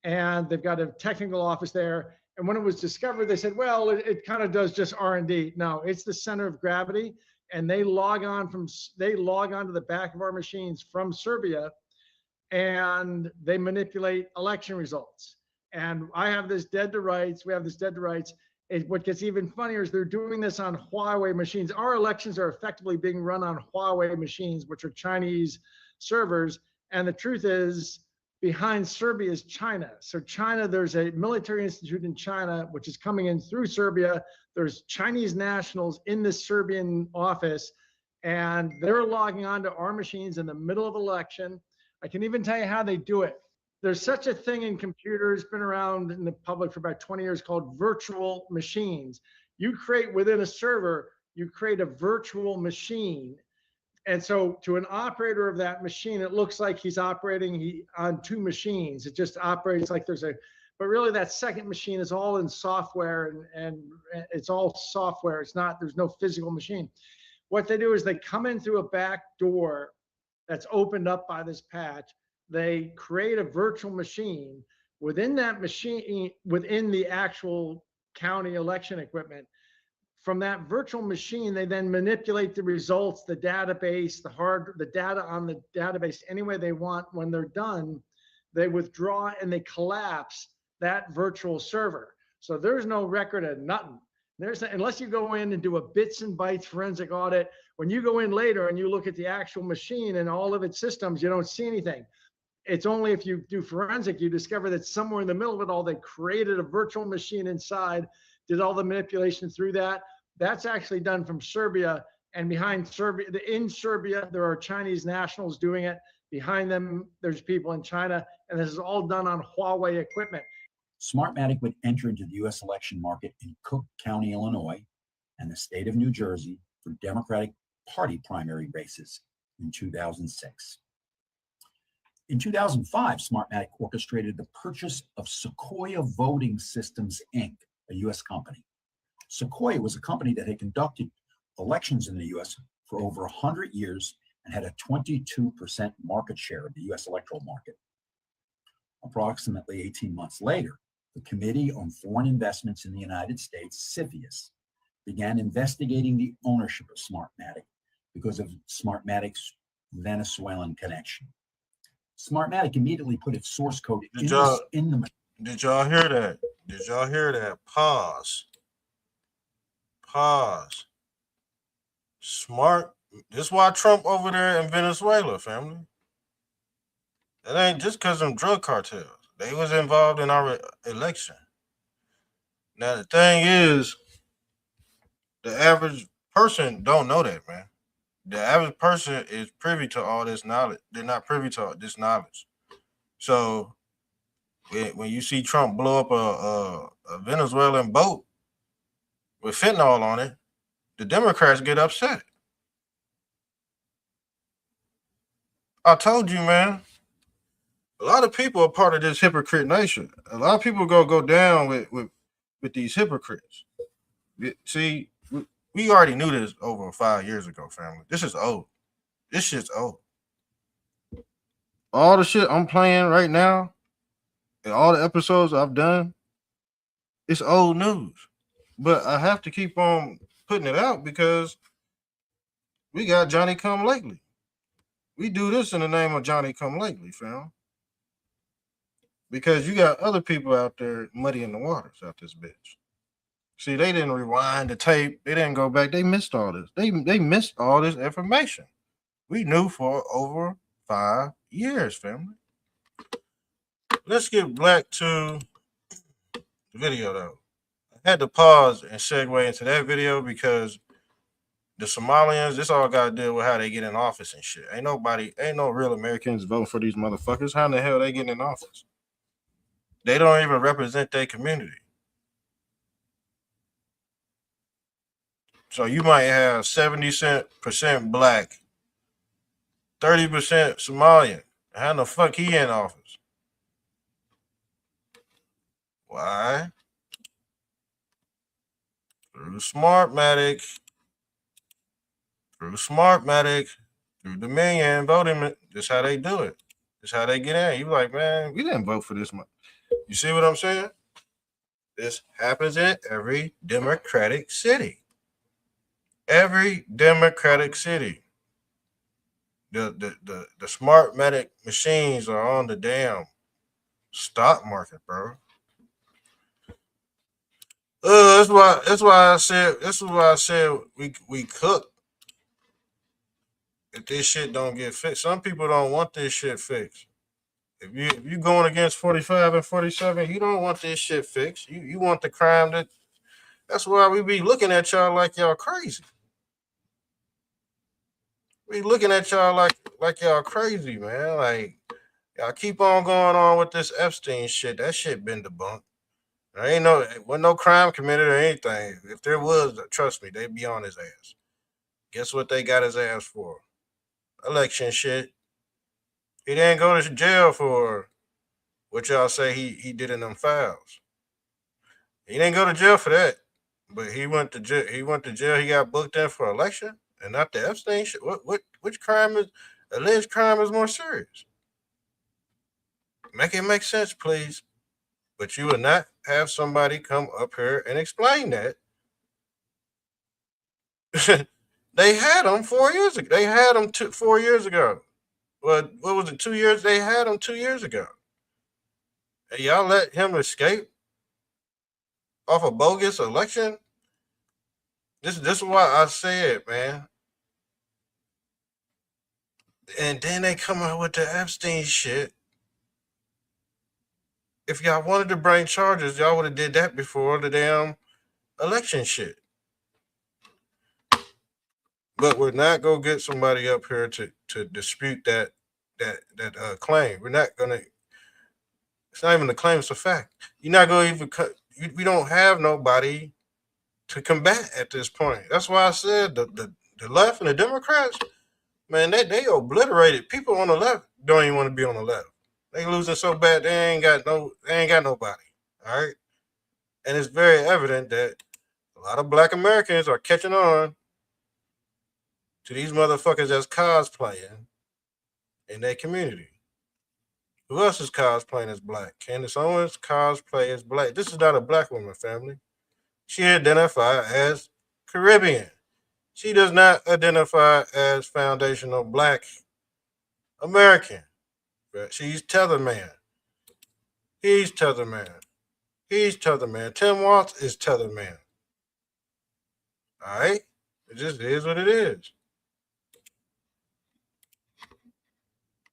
And they've got a technical office there. And when it was discovered, they said, well, it kind of does just R&D. No, it's the center of gravity. and they log on to the back of our machines from Serbia, and they manipulate election results. And I have this dead to rights. We have this dead to rights. What gets even funnier is they're doing this on Huawei machines. Our elections are effectively being run on Huawei machines, which are Chinese servers. And the truth is, behind Serbia is China. So China, there's a military institute in China, which is coming in through Serbia. There's Chinese nationals in the Serbian office, and they're logging onto our machines in the middle of election. I can even tell you how they do it. There's such a thing in computers, been around in the public for about 20 years, called virtual machines. You create within a server, you create a virtual machine. And so to an operator of that machine, it looks like he's operating on two machines. It just operates like there's but really that second machine is all in software, and it's all software. It's not, there's no physical machine. What they do is they come in through a back door that's opened up by this patch. They create a virtual machine. Within that machine, within the actual county election equipment, from that virtual machine, they then manipulate the results, the database, the data on the database any way they want. When they're done, they withdraw and they collapse that virtual server. So there's no record of nothing. Unless you go in and do a bits and bytes forensic audit, when you go in later and you look at the actual machine and all of its systems, you don't see anything. It's only if you do forensic, you discover that somewhere in the middle of it all, they created a virtual machine inside, did all the manipulation through that. That's actually done from Serbia. And behind Serbia, in Serbia, there are Chinese nationals doing it. Behind them, there's people in China. And this is all done on Huawei equipment. Smartmatic would enter into the U.S. election market in Cook County, Illinois, and the state of New Jersey for Democratic Party primary races in 2006. In 2005, Smartmatic orchestrated the purchase of Sequoia Voting Systems, Inc., a U.S. company. Sequoia was a company that had conducted elections in the U.S. for over 100 years and had a 22% market share of the U.S. electoral market. Approximately 18 months later, the Committee on Foreign Investments in the United States, CFIUS, began investigating the ownership of Smartmatic because of Smartmatic's Venezuelan connection. Smartmatic immediately put its source code in the. Did y'all hear that? Did y'all hear that? Pause. This is why Trump over there in Venezuela, family. It ain't just because of them drug cartels. They was involved in our election. Now, the thing is, the average person don't know that, man. The average person is privy to all this knowledge. They're not privy to this knowledge. So when you see Trump blow up a Venezuelan boat with fentanyl on it, the Democrats get upset. I told you, man. A lot of people are part of this hypocrite nation. A lot of people go down with these hypocrites. See, we already knew this over 5 years ago, family. This is old. This shit's old. All the shit I'm playing right now and all the episodes I've done, it's old news. But I have to keep on putting it out because we got Johnny Come Lately. We do this in the name of Johnny Come Lately, fam. Because you got other people out there muddying the waters out this bitch. See, they didn't rewind the tape. They didn't go back. They missed all this. They missed all this information. We knew for over 5 years, family. Let's get back to the video, though. I had to pause and segue into that video because the Somalians, this all got to deal with how they get in office and shit. Ain't no real Americans voting for these motherfuckers. How in the hell they getting in office? They don't even represent their community. So you might have 70% black, 30% Somalian. How the fuck he in office? Why? Through Smartmatic, through Dominion voting. That's how they do it. That's how they get in. You like, man, we didn't vote for this month. You see what I'm saying? This happens in every democratic city. Every Democratic city, the Smartmatic machines are on the damn stock market, bro. That's why I said we cook if this shit don't get fixed. Some people don't want this shit fixed. If you going against 45 and 47, you don't want this shit fixed. You want the crime that's why we be looking at y'all like y'all crazy. We looking at y'all like y'all crazy, man. Like y'all keep on going on with this Epstein shit. That shit been debunked. There ain't no crime committed or anything. If there was, trust me, they'd be on his ass. Guess what they got his ass for? Election shit. He didn't go to jail for what y'all say he did in them files. He didn't go to jail for that. But he went to jail. He got booked in for election and not the Epstein shit. Which alleged crime is more serious? Make it make sense, please. But you would not have somebody come up here and explain that. They had him 4 years ago. They had him 4 years ago. Well, what was it, 2 years? They had him 2 years ago. And y'all let him escape off a bogus election? This is why I said, man. And then they come out with the Epstein shit. If y'all wanted to bring charges, y'all would have did that before the damn election shit. But we're not gonna get somebody up here to dispute that claim. We're not gonna. It's not even a claim; it's a fact. You're not gonna even. We don't have nobody to combat at this point. That's why I said the left and the Democrats, man, they obliterated. People on the left don't even want to be on the left. They losing so bad they ain't got nobody. All right. And it's very evident that a lot of black Americans are catching on to these motherfuckers that's cosplaying in their community. Who else is cosplaying as black? Candace Owens cosplay as black. This is not a black woman, family. She identifies as Caribbean. She does not identify as foundational black American. She's Tether Man. He's Tether Man. He's Tether Man. Tim Walz is Tether Man. All right? It just is what it is.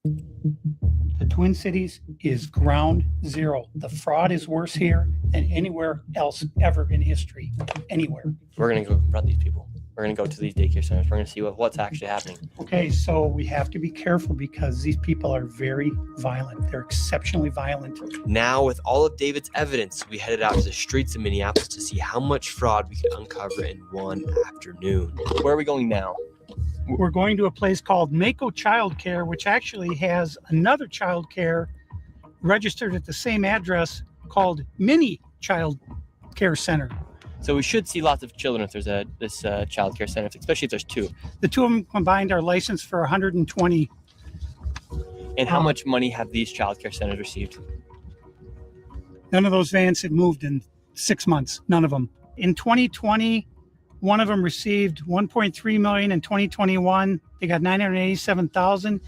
The Twin Cities is ground zero. The fraud is worse here than anywhere else ever in history. Anywhere. We're going to go confront these people. We're going to go to these daycare centers. We're going to see what's actually happening. Okay, so we have to be careful because these people are very violent. They're exceptionally violent. Now, with all of David's evidence, we headed out to the streets of Minneapolis to see how much fraud we could uncover in one afternoon. Where are we going now? We're going to a place called Mako Child Care, which actually has another child care registered at the same address called Mini Child Care Center. So we should see lots of children if there's this child care center, especially if there's two. The two of them combined are licensed for 120. And how much money have these child care centers received? None of those vans had moved in 6 months. None of them. In 2020, one of them received $1.3 million. In 2021, they got $987,000.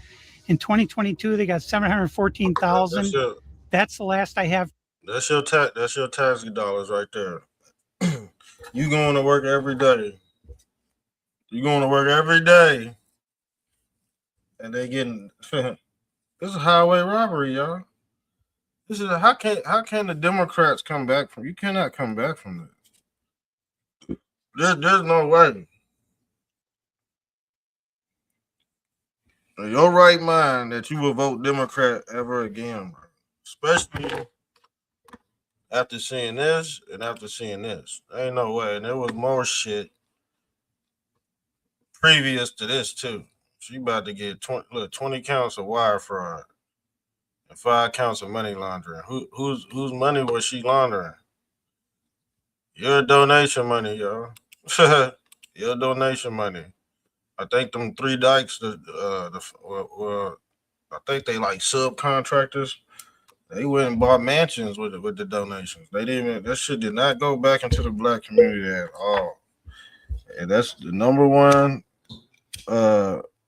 In 2022, they got $714,000. That's the last I have. That's your tax dollars right there. You going to work every day. You going to work every day, and they getting this is highway robbery, y'all. This is how can the Democrats come back from? You cannot come back from this. There's no way. In your right mind that you will vote Democrat ever again, bro. Especially after seeing this and after seeing this. Ain't no way. And there was more shit previous to this, too. She about to get 20 counts of wire fraud and 5 counts of money laundering. Whose money was she laundering? Your donation money, y'all. Your donation money. I think them 3 dykes, I think they like subcontractors. They went and bought mansions with the donations. They didn't. That shit did not go back into the black community at all. And that's the number one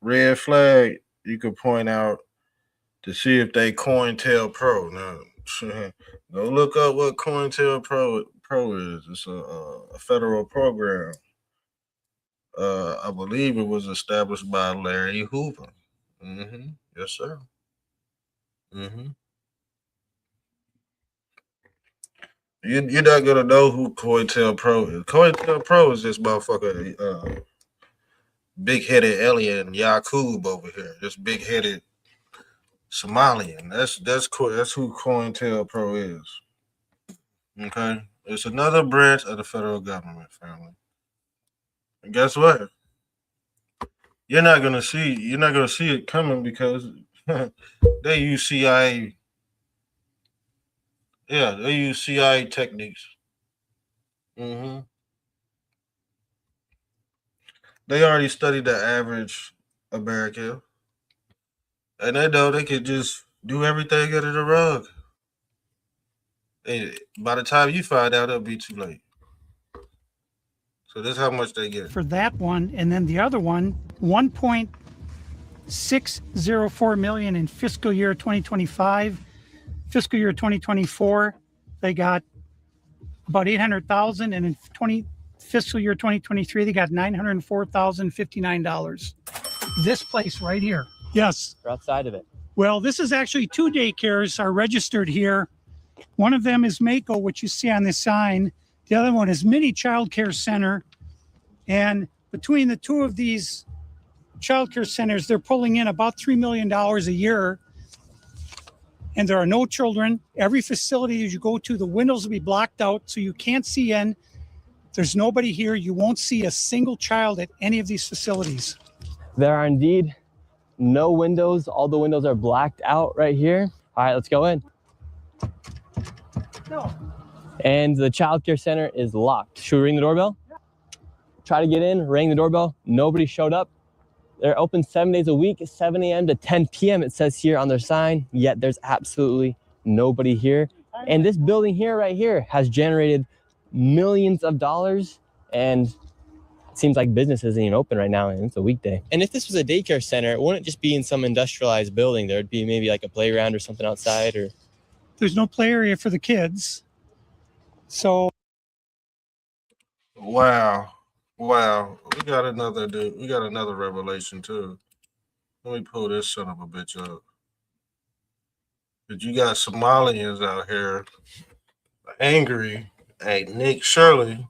red flag you could point out to see if they COINTELPRO. Now, go look up what COINTELPRO is. It's a federal program. I believe it was established by Larry Hoover. Mm-hmm. Yes, sir. Mm-hmm. You're not gonna know who COINTELPRO is. COINTELPRO is this motherfucker, big-headed alien Yakub over here. This big-headed Somalian. That's who COINTELPRO is. Okay, it's another branch of the federal government, family. And guess what? You're not gonna see it coming because they use CIA. Yeah, they use CIA techniques. Mm-hmm. They already studied the average American, and they know they could just do everything under the rug. And by the time you find out, it'll be too late. So this is how much they get. For that one, and then the other one, 1.604 million in fiscal year 2025. Fiscal year 2024, they got about 800,000, and in fiscal year 2023, they got $904,059. This place right here. Yes. We're outside of it. Well, this is actually 2 daycares are registered here. One of them is Mako, which you see on this sign. The other one is Mini Child Care Center. And between the two of these child care centers, they're pulling in about $3 million a year. And there are no children. Every facility as you go to, the windows will be blocked out so you can't see in. There's nobody here. You won't see a single child at any of these facilities. There are indeed no windows. All the windows are blacked out right here. All right, let's go in. No. And the child care center is locked. Should we ring the doorbell? Try to get in, ring the doorbell. Nobody showed up. They're open 7 days a week, 7 a.m. to 10 p.m. It says here on their sign, yet there's absolutely nobody here. And this building here, right here, has generated millions of dollars, and it seems like business isn't even open right now, and it's a weekday. And if this was a daycare center, it wouldn't just be in some industrialized building. There'd be maybe like a playground or something outside, or... There's no play area for the kids. So... Wow. We got another dude. We got another revelation too. Let me pull this son of a bitch up. But you got Somalians out here angry at Nick Shirly,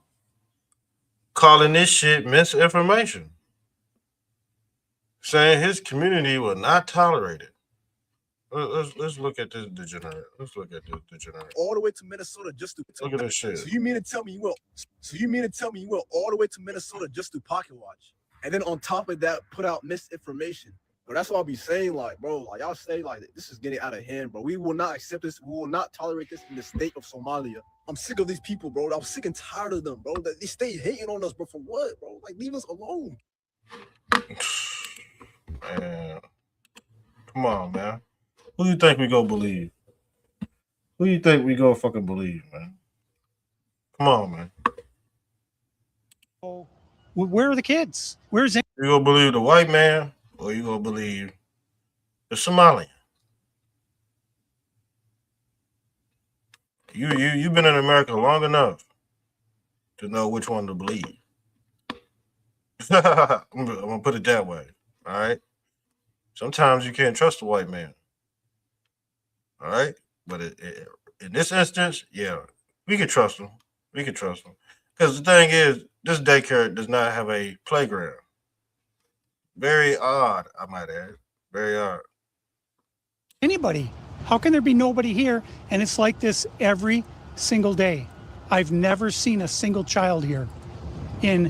calling this shit misinformation, saying his community will not tolerate it. Let's look at this degenerate. All the way to Minnesota just to look at this shit. So you mean to tell me you went all the way to Minnesota just to pocket watch, and then on top of that put out misinformation? But that's what I'll be saying, like, bro, like y'all say like this is getting out of hand, bro. We will not accept this. We will not tolerate this in the state of Somalia. I'm sick of these people, bro. I'm sick and tired of them, bro. They stay hating on us, bro. For what, bro? Like, leave us alone. Man, come on, man. Who you think we go believe? Who you think we go fucking believe, man? Come on, man. Where are the kids? Where's it? You gonna believe the white man or you gonna believe the Somalian? You've been in America long enough to know which one to believe. I'm gonna put it that way. All right. Sometimes you can't trust the white man. All right, but in this instance, yeah, we can trust them. Because the thing is, this daycare does not have a playground. Very odd, I might add. Very odd. Anybody? How can there be nobody here? And it's like this every single day. I've never seen a single child here. In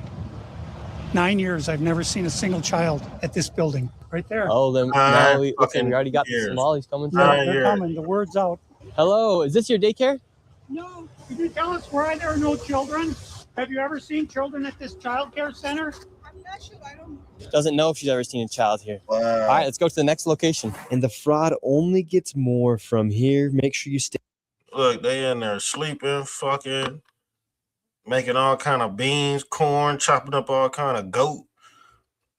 9 years, I've never seen a single child at this building. Right there. Oh, then now we already got the Somalis coming. Yeah, they're coming. The word's out. Hello, is this your daycare? No. Could you tell us why there are no children? Have you ever seen children at this child care center? I'm not sure. I don't. Doesn't know if she's ever seen a child here. Wow. All right, let's go to the next location. And the fraud only gets more from here. Make sure you stay. Look, they in there sleeping, fucking, making all kind of beans, corn, chopping up all kind of goat.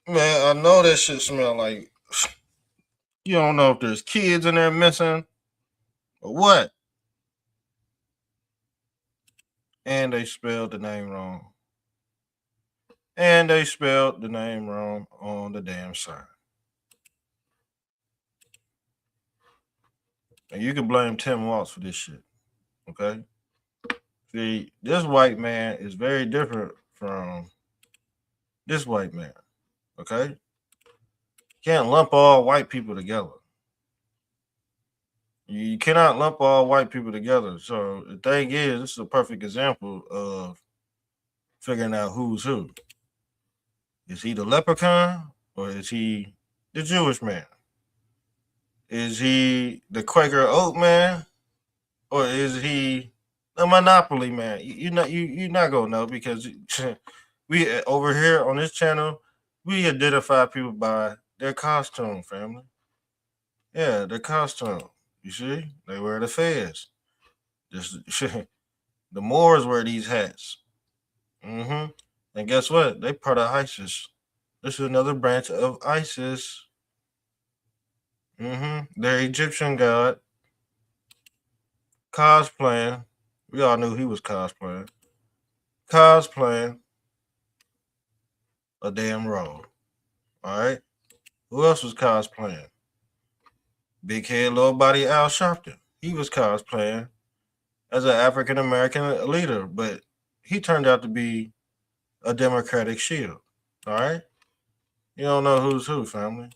Man, I know that shit smell like. You don't know if there's kids in there missing or what. And they spelled the name wrong. And they spelled the name wrong on the damn sign. And you can blame Tim Walz for this shit. Okay? See, this white man is very different from this white man. Okay? You can't lump all white people together. You cannot lump all white people together. So the thing is, this is a perfect example of figuring out who's who. Is he the leprechaun or is he the Jewish man? Is he the Quaker Oat man or is he the Monopoly man? You're not gonna know because we over here on this channel we identify people by their costume, family. Yeah, their costume. You see, they wear the fez. Just the Moors wear these hats. And guess what? They part of ISIS. This is another branch of ISIS. Their Egyptian god cosplaying. We all knew he was cosplaying. Cosplaying a damn role. All right. Who else was cosplaying? Big head, little body Al Sharpton. He was cosplaying as an African American leader, but he turned out to be a Democratic shield. All right. You don't know who's who, family.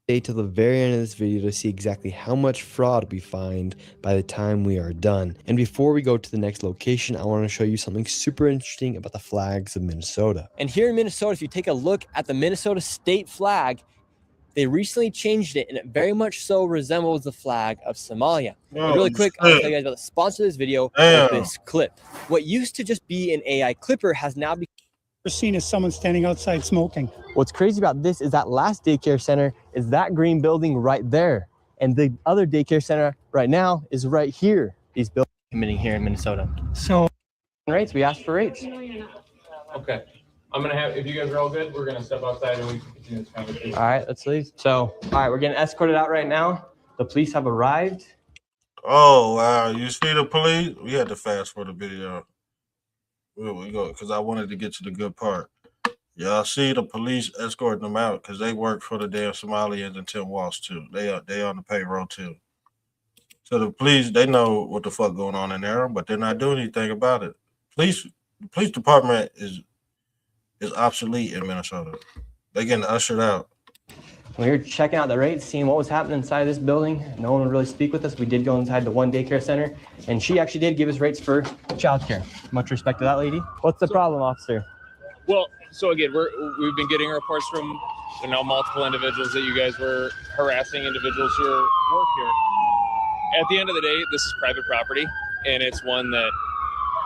Stay till the very end of this video to see exactly how much fraud we find by the time we are done. And before we go to the next location, I want to show you something super interesting about the flags of Minnesota. And here in Minnesota, if you take a look at the Minnesota state flag, they recently changed it and it very much so resembles the flag of Somalia. And really quick, I'll tell you guys about the sponsor of this video with this clip. What used to just be an AI clipper has now become seen as someone standing outside smoking. What's crazy about this is that last daycare center is that green building right there. And the other daycare center right now is right here. These buildings committing here in Minnesota. So rates, we asked for rates. Okay. I'm gonna have, if you guys are all good, we're gonna step outside and we can continue this conversation. All right, let's leave. So, all right, we're getting escorted out right now. The police have arrived. Oh, wow. You see the police? We had to fast forward the video. We go because I wanted to get to the good part. Y'all see the police escorting them out because they work for the damn Somalians and Tim Walz too. They on the payroll too. So the police, they know what the fuck going on in there, but they're not doing anything about it. The police department is obsolete in Minnesota. They're getting ushered out. We were checking out the rates, seeing what was happening inside this building. No one would really speak with us. We did go inside the one daycare center, and she actually did give us rates for childcare. Much respect to that lady. What's the problem, officer? Well, so again, we've been getting reports from multiple individuals that you guys were harassing individuals who work here. At the end of the day, this is private property, and it's one that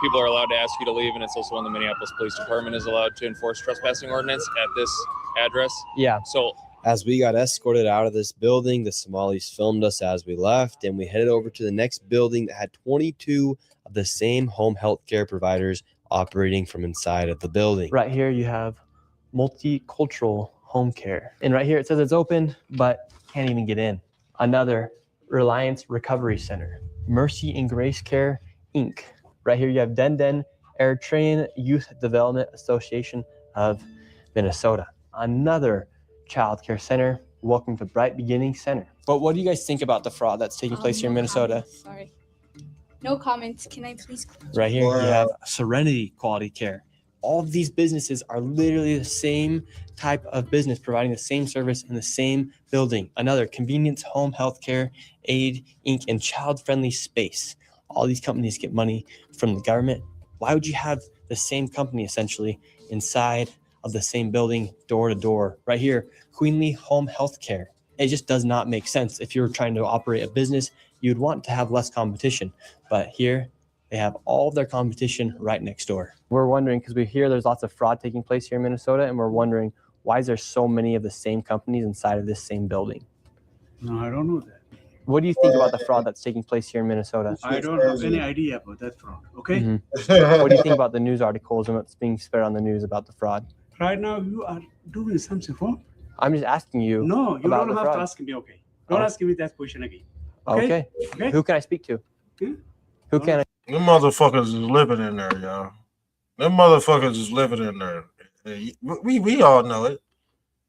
people are allowed to ask you to leave, and it's also one the Minneapolis Police Department is allowed to enforce trespassing ordinance at this address. Yeah. So as we got escorted out of this building, the Somalis filmed us as we left, and we headed over to the next building that had 22 of the same home health care providers operating from inside of the building. Right here you have multicultural home care. And right here it says it's open, but can't even get in. Another Reliance Recovery Center. Mercy and Grace Care, Inc. Right here you have Den Eritrean Youth Development Association of Minnesota. Another child care center. Welcome to Bright Beginning Center. But what do you guys think about the fraud that's taking place here in Minnesota? Sorry. No comments. Can I please? Right here, you have Serenity Quality Care. All of these businesses are literally the same type of business, providing the same service in the same building. Another Convenience Home Healthcare Aid, Inc. and Child Friendly Space. All these companies get money from the government. Why would you have the same company essentially inside of the same building, door to door? Right here, Queenly Home Healthcare. It just does not make sense. If you're trying to operate a business, you'd want to have less competition. But here, they have all of their competition right next door. We're wondering, because we hear there's lots of fraud taking place here in Minnesota, and we're wondering, why is there so many of the same companies inside of this same building? No, I don't know that. What do you think about the fraud that's taking place here in Minnesota? I don't have any idea about that fraud. Okay. What do you think about the news articles and what's being spread on the news about the fraud? Right now, you are doing something wrong. I'm just asking you. No, you about don't the have to fraud. ask me. Okay. Don't Oh. ask me that question again. Okay. Okay. Who can I speak to? Hmm? Who can I? Them motherfuckers is living in there, y'all. Them motherfuckers is living in there. We all know it.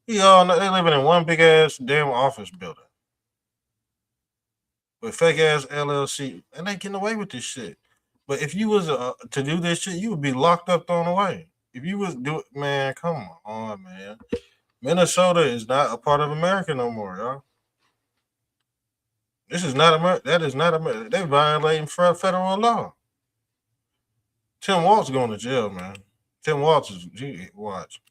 We all know they living in one big ass damn office building with fake ass LLC, and they getting away with this shit. But if you was to do this shit, you would be locked up, thrown away. If you was do it, man, come on, man. Minnesota is not a part of America no more, y'all. This is not America. That is not America. They violating federal law. Tim Walz going to jail, man. Tim Walz is watch.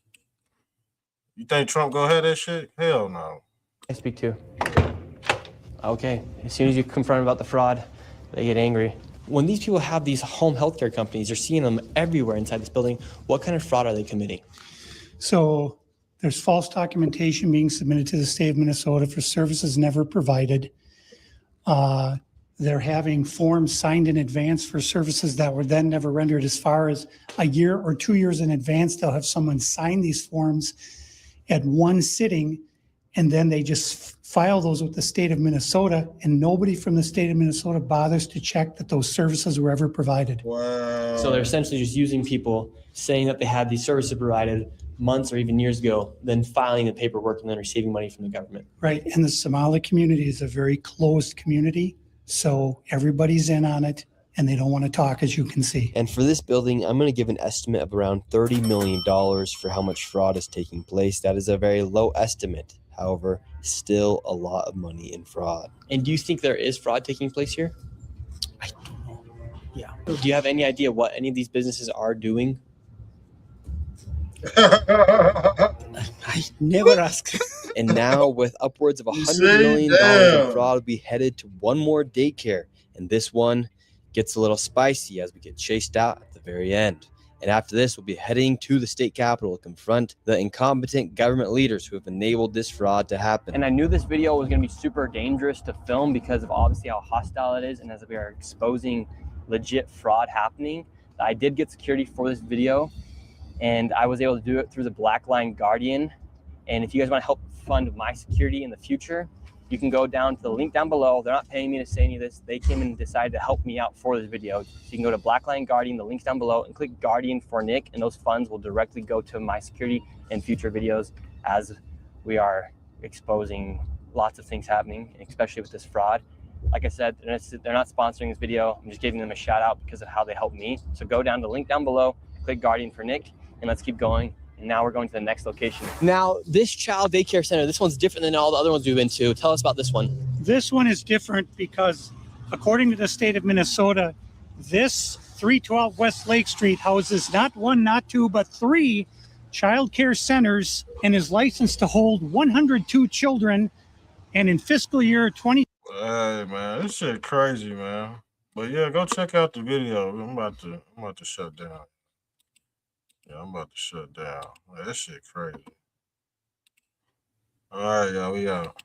You think Trump go have that shit? Hell no. I speak to? Okay. As soon as you confront them about the fraud, they get angry. When these people have these home healthcare companies, you're seeing them everywhere inside this building. What kind of fraud are they committing? So there's false documentation being submitted to the state of Minnesota for services never provided. They're having forms signed in advance for services that were then never rendered. As far as a year or 2 years in advance, they'll have someone sign these forms at one sitting, and then they just file those with the state of Minnesota, and nobody from the state of Minnesota bothers to check that those services were ever provided. Wow. So they're essentially just using people, saying that they had these services provided months or even years ago, then filing the paperwork and then receiving money from the government. Right, and the Somali community is a very closed community, so everybody's in on it, and they don't want to talk, as you can see. And for this building, I'm going to give an estimate of around $30 million for how much fraud is taking place. That is a very low estimate. However, still a lot of money in fraud. And do you think there is fraud taking place here? I don't know. Yeah. Do you have any idea what any of these businesses are doing? I never ask. And now, with upwards of $100 million in fraud, we headed to one more daycare. And this one gets a little spicy as we get chased out at the very end. And after this, we'll be heading to the state capitol to confront the incompetent government leaders who have enabled this fraud to happen. And I knew this video was going to be super dangerous to film because of obviously how hostile it is, and as we are exposing legit fraud happening. I did get security for this video, and I was able to do it through the Black Line Guardian. And if you guys want to help fund my security in the future, you can go down to the link down below. They're not paying me to say any of this. They came and decided to help me out for this video. So you can go to Black Line Guardian, the link's down below, and click Guardian for Nick, and those funds will directly go to my security and future videos as we are exposing lots of things happening, especially with this fraud. Like I said, they're not sponsoring this video. I'm just giving them a shout out because of how they helped me. So go down to the link down below, click Guardian for Nick, and let's keep going. And now we're going to the next location. Now, this child daycare center, this one's different than all the other ones we've been to. Tell us about this one. This one is different because, according to the state of Minnesota, this 312 West Lake Street houses not one, not two, but 3 child care centers and is licensed to hold 102 children. And in fiscal year 20. Hey man, this shit crazy, man. But yeah, go check out the video. I'm about to shut down. Yeah, I'm about to shut down. Man, that shit crazy. All right, y'all, we out.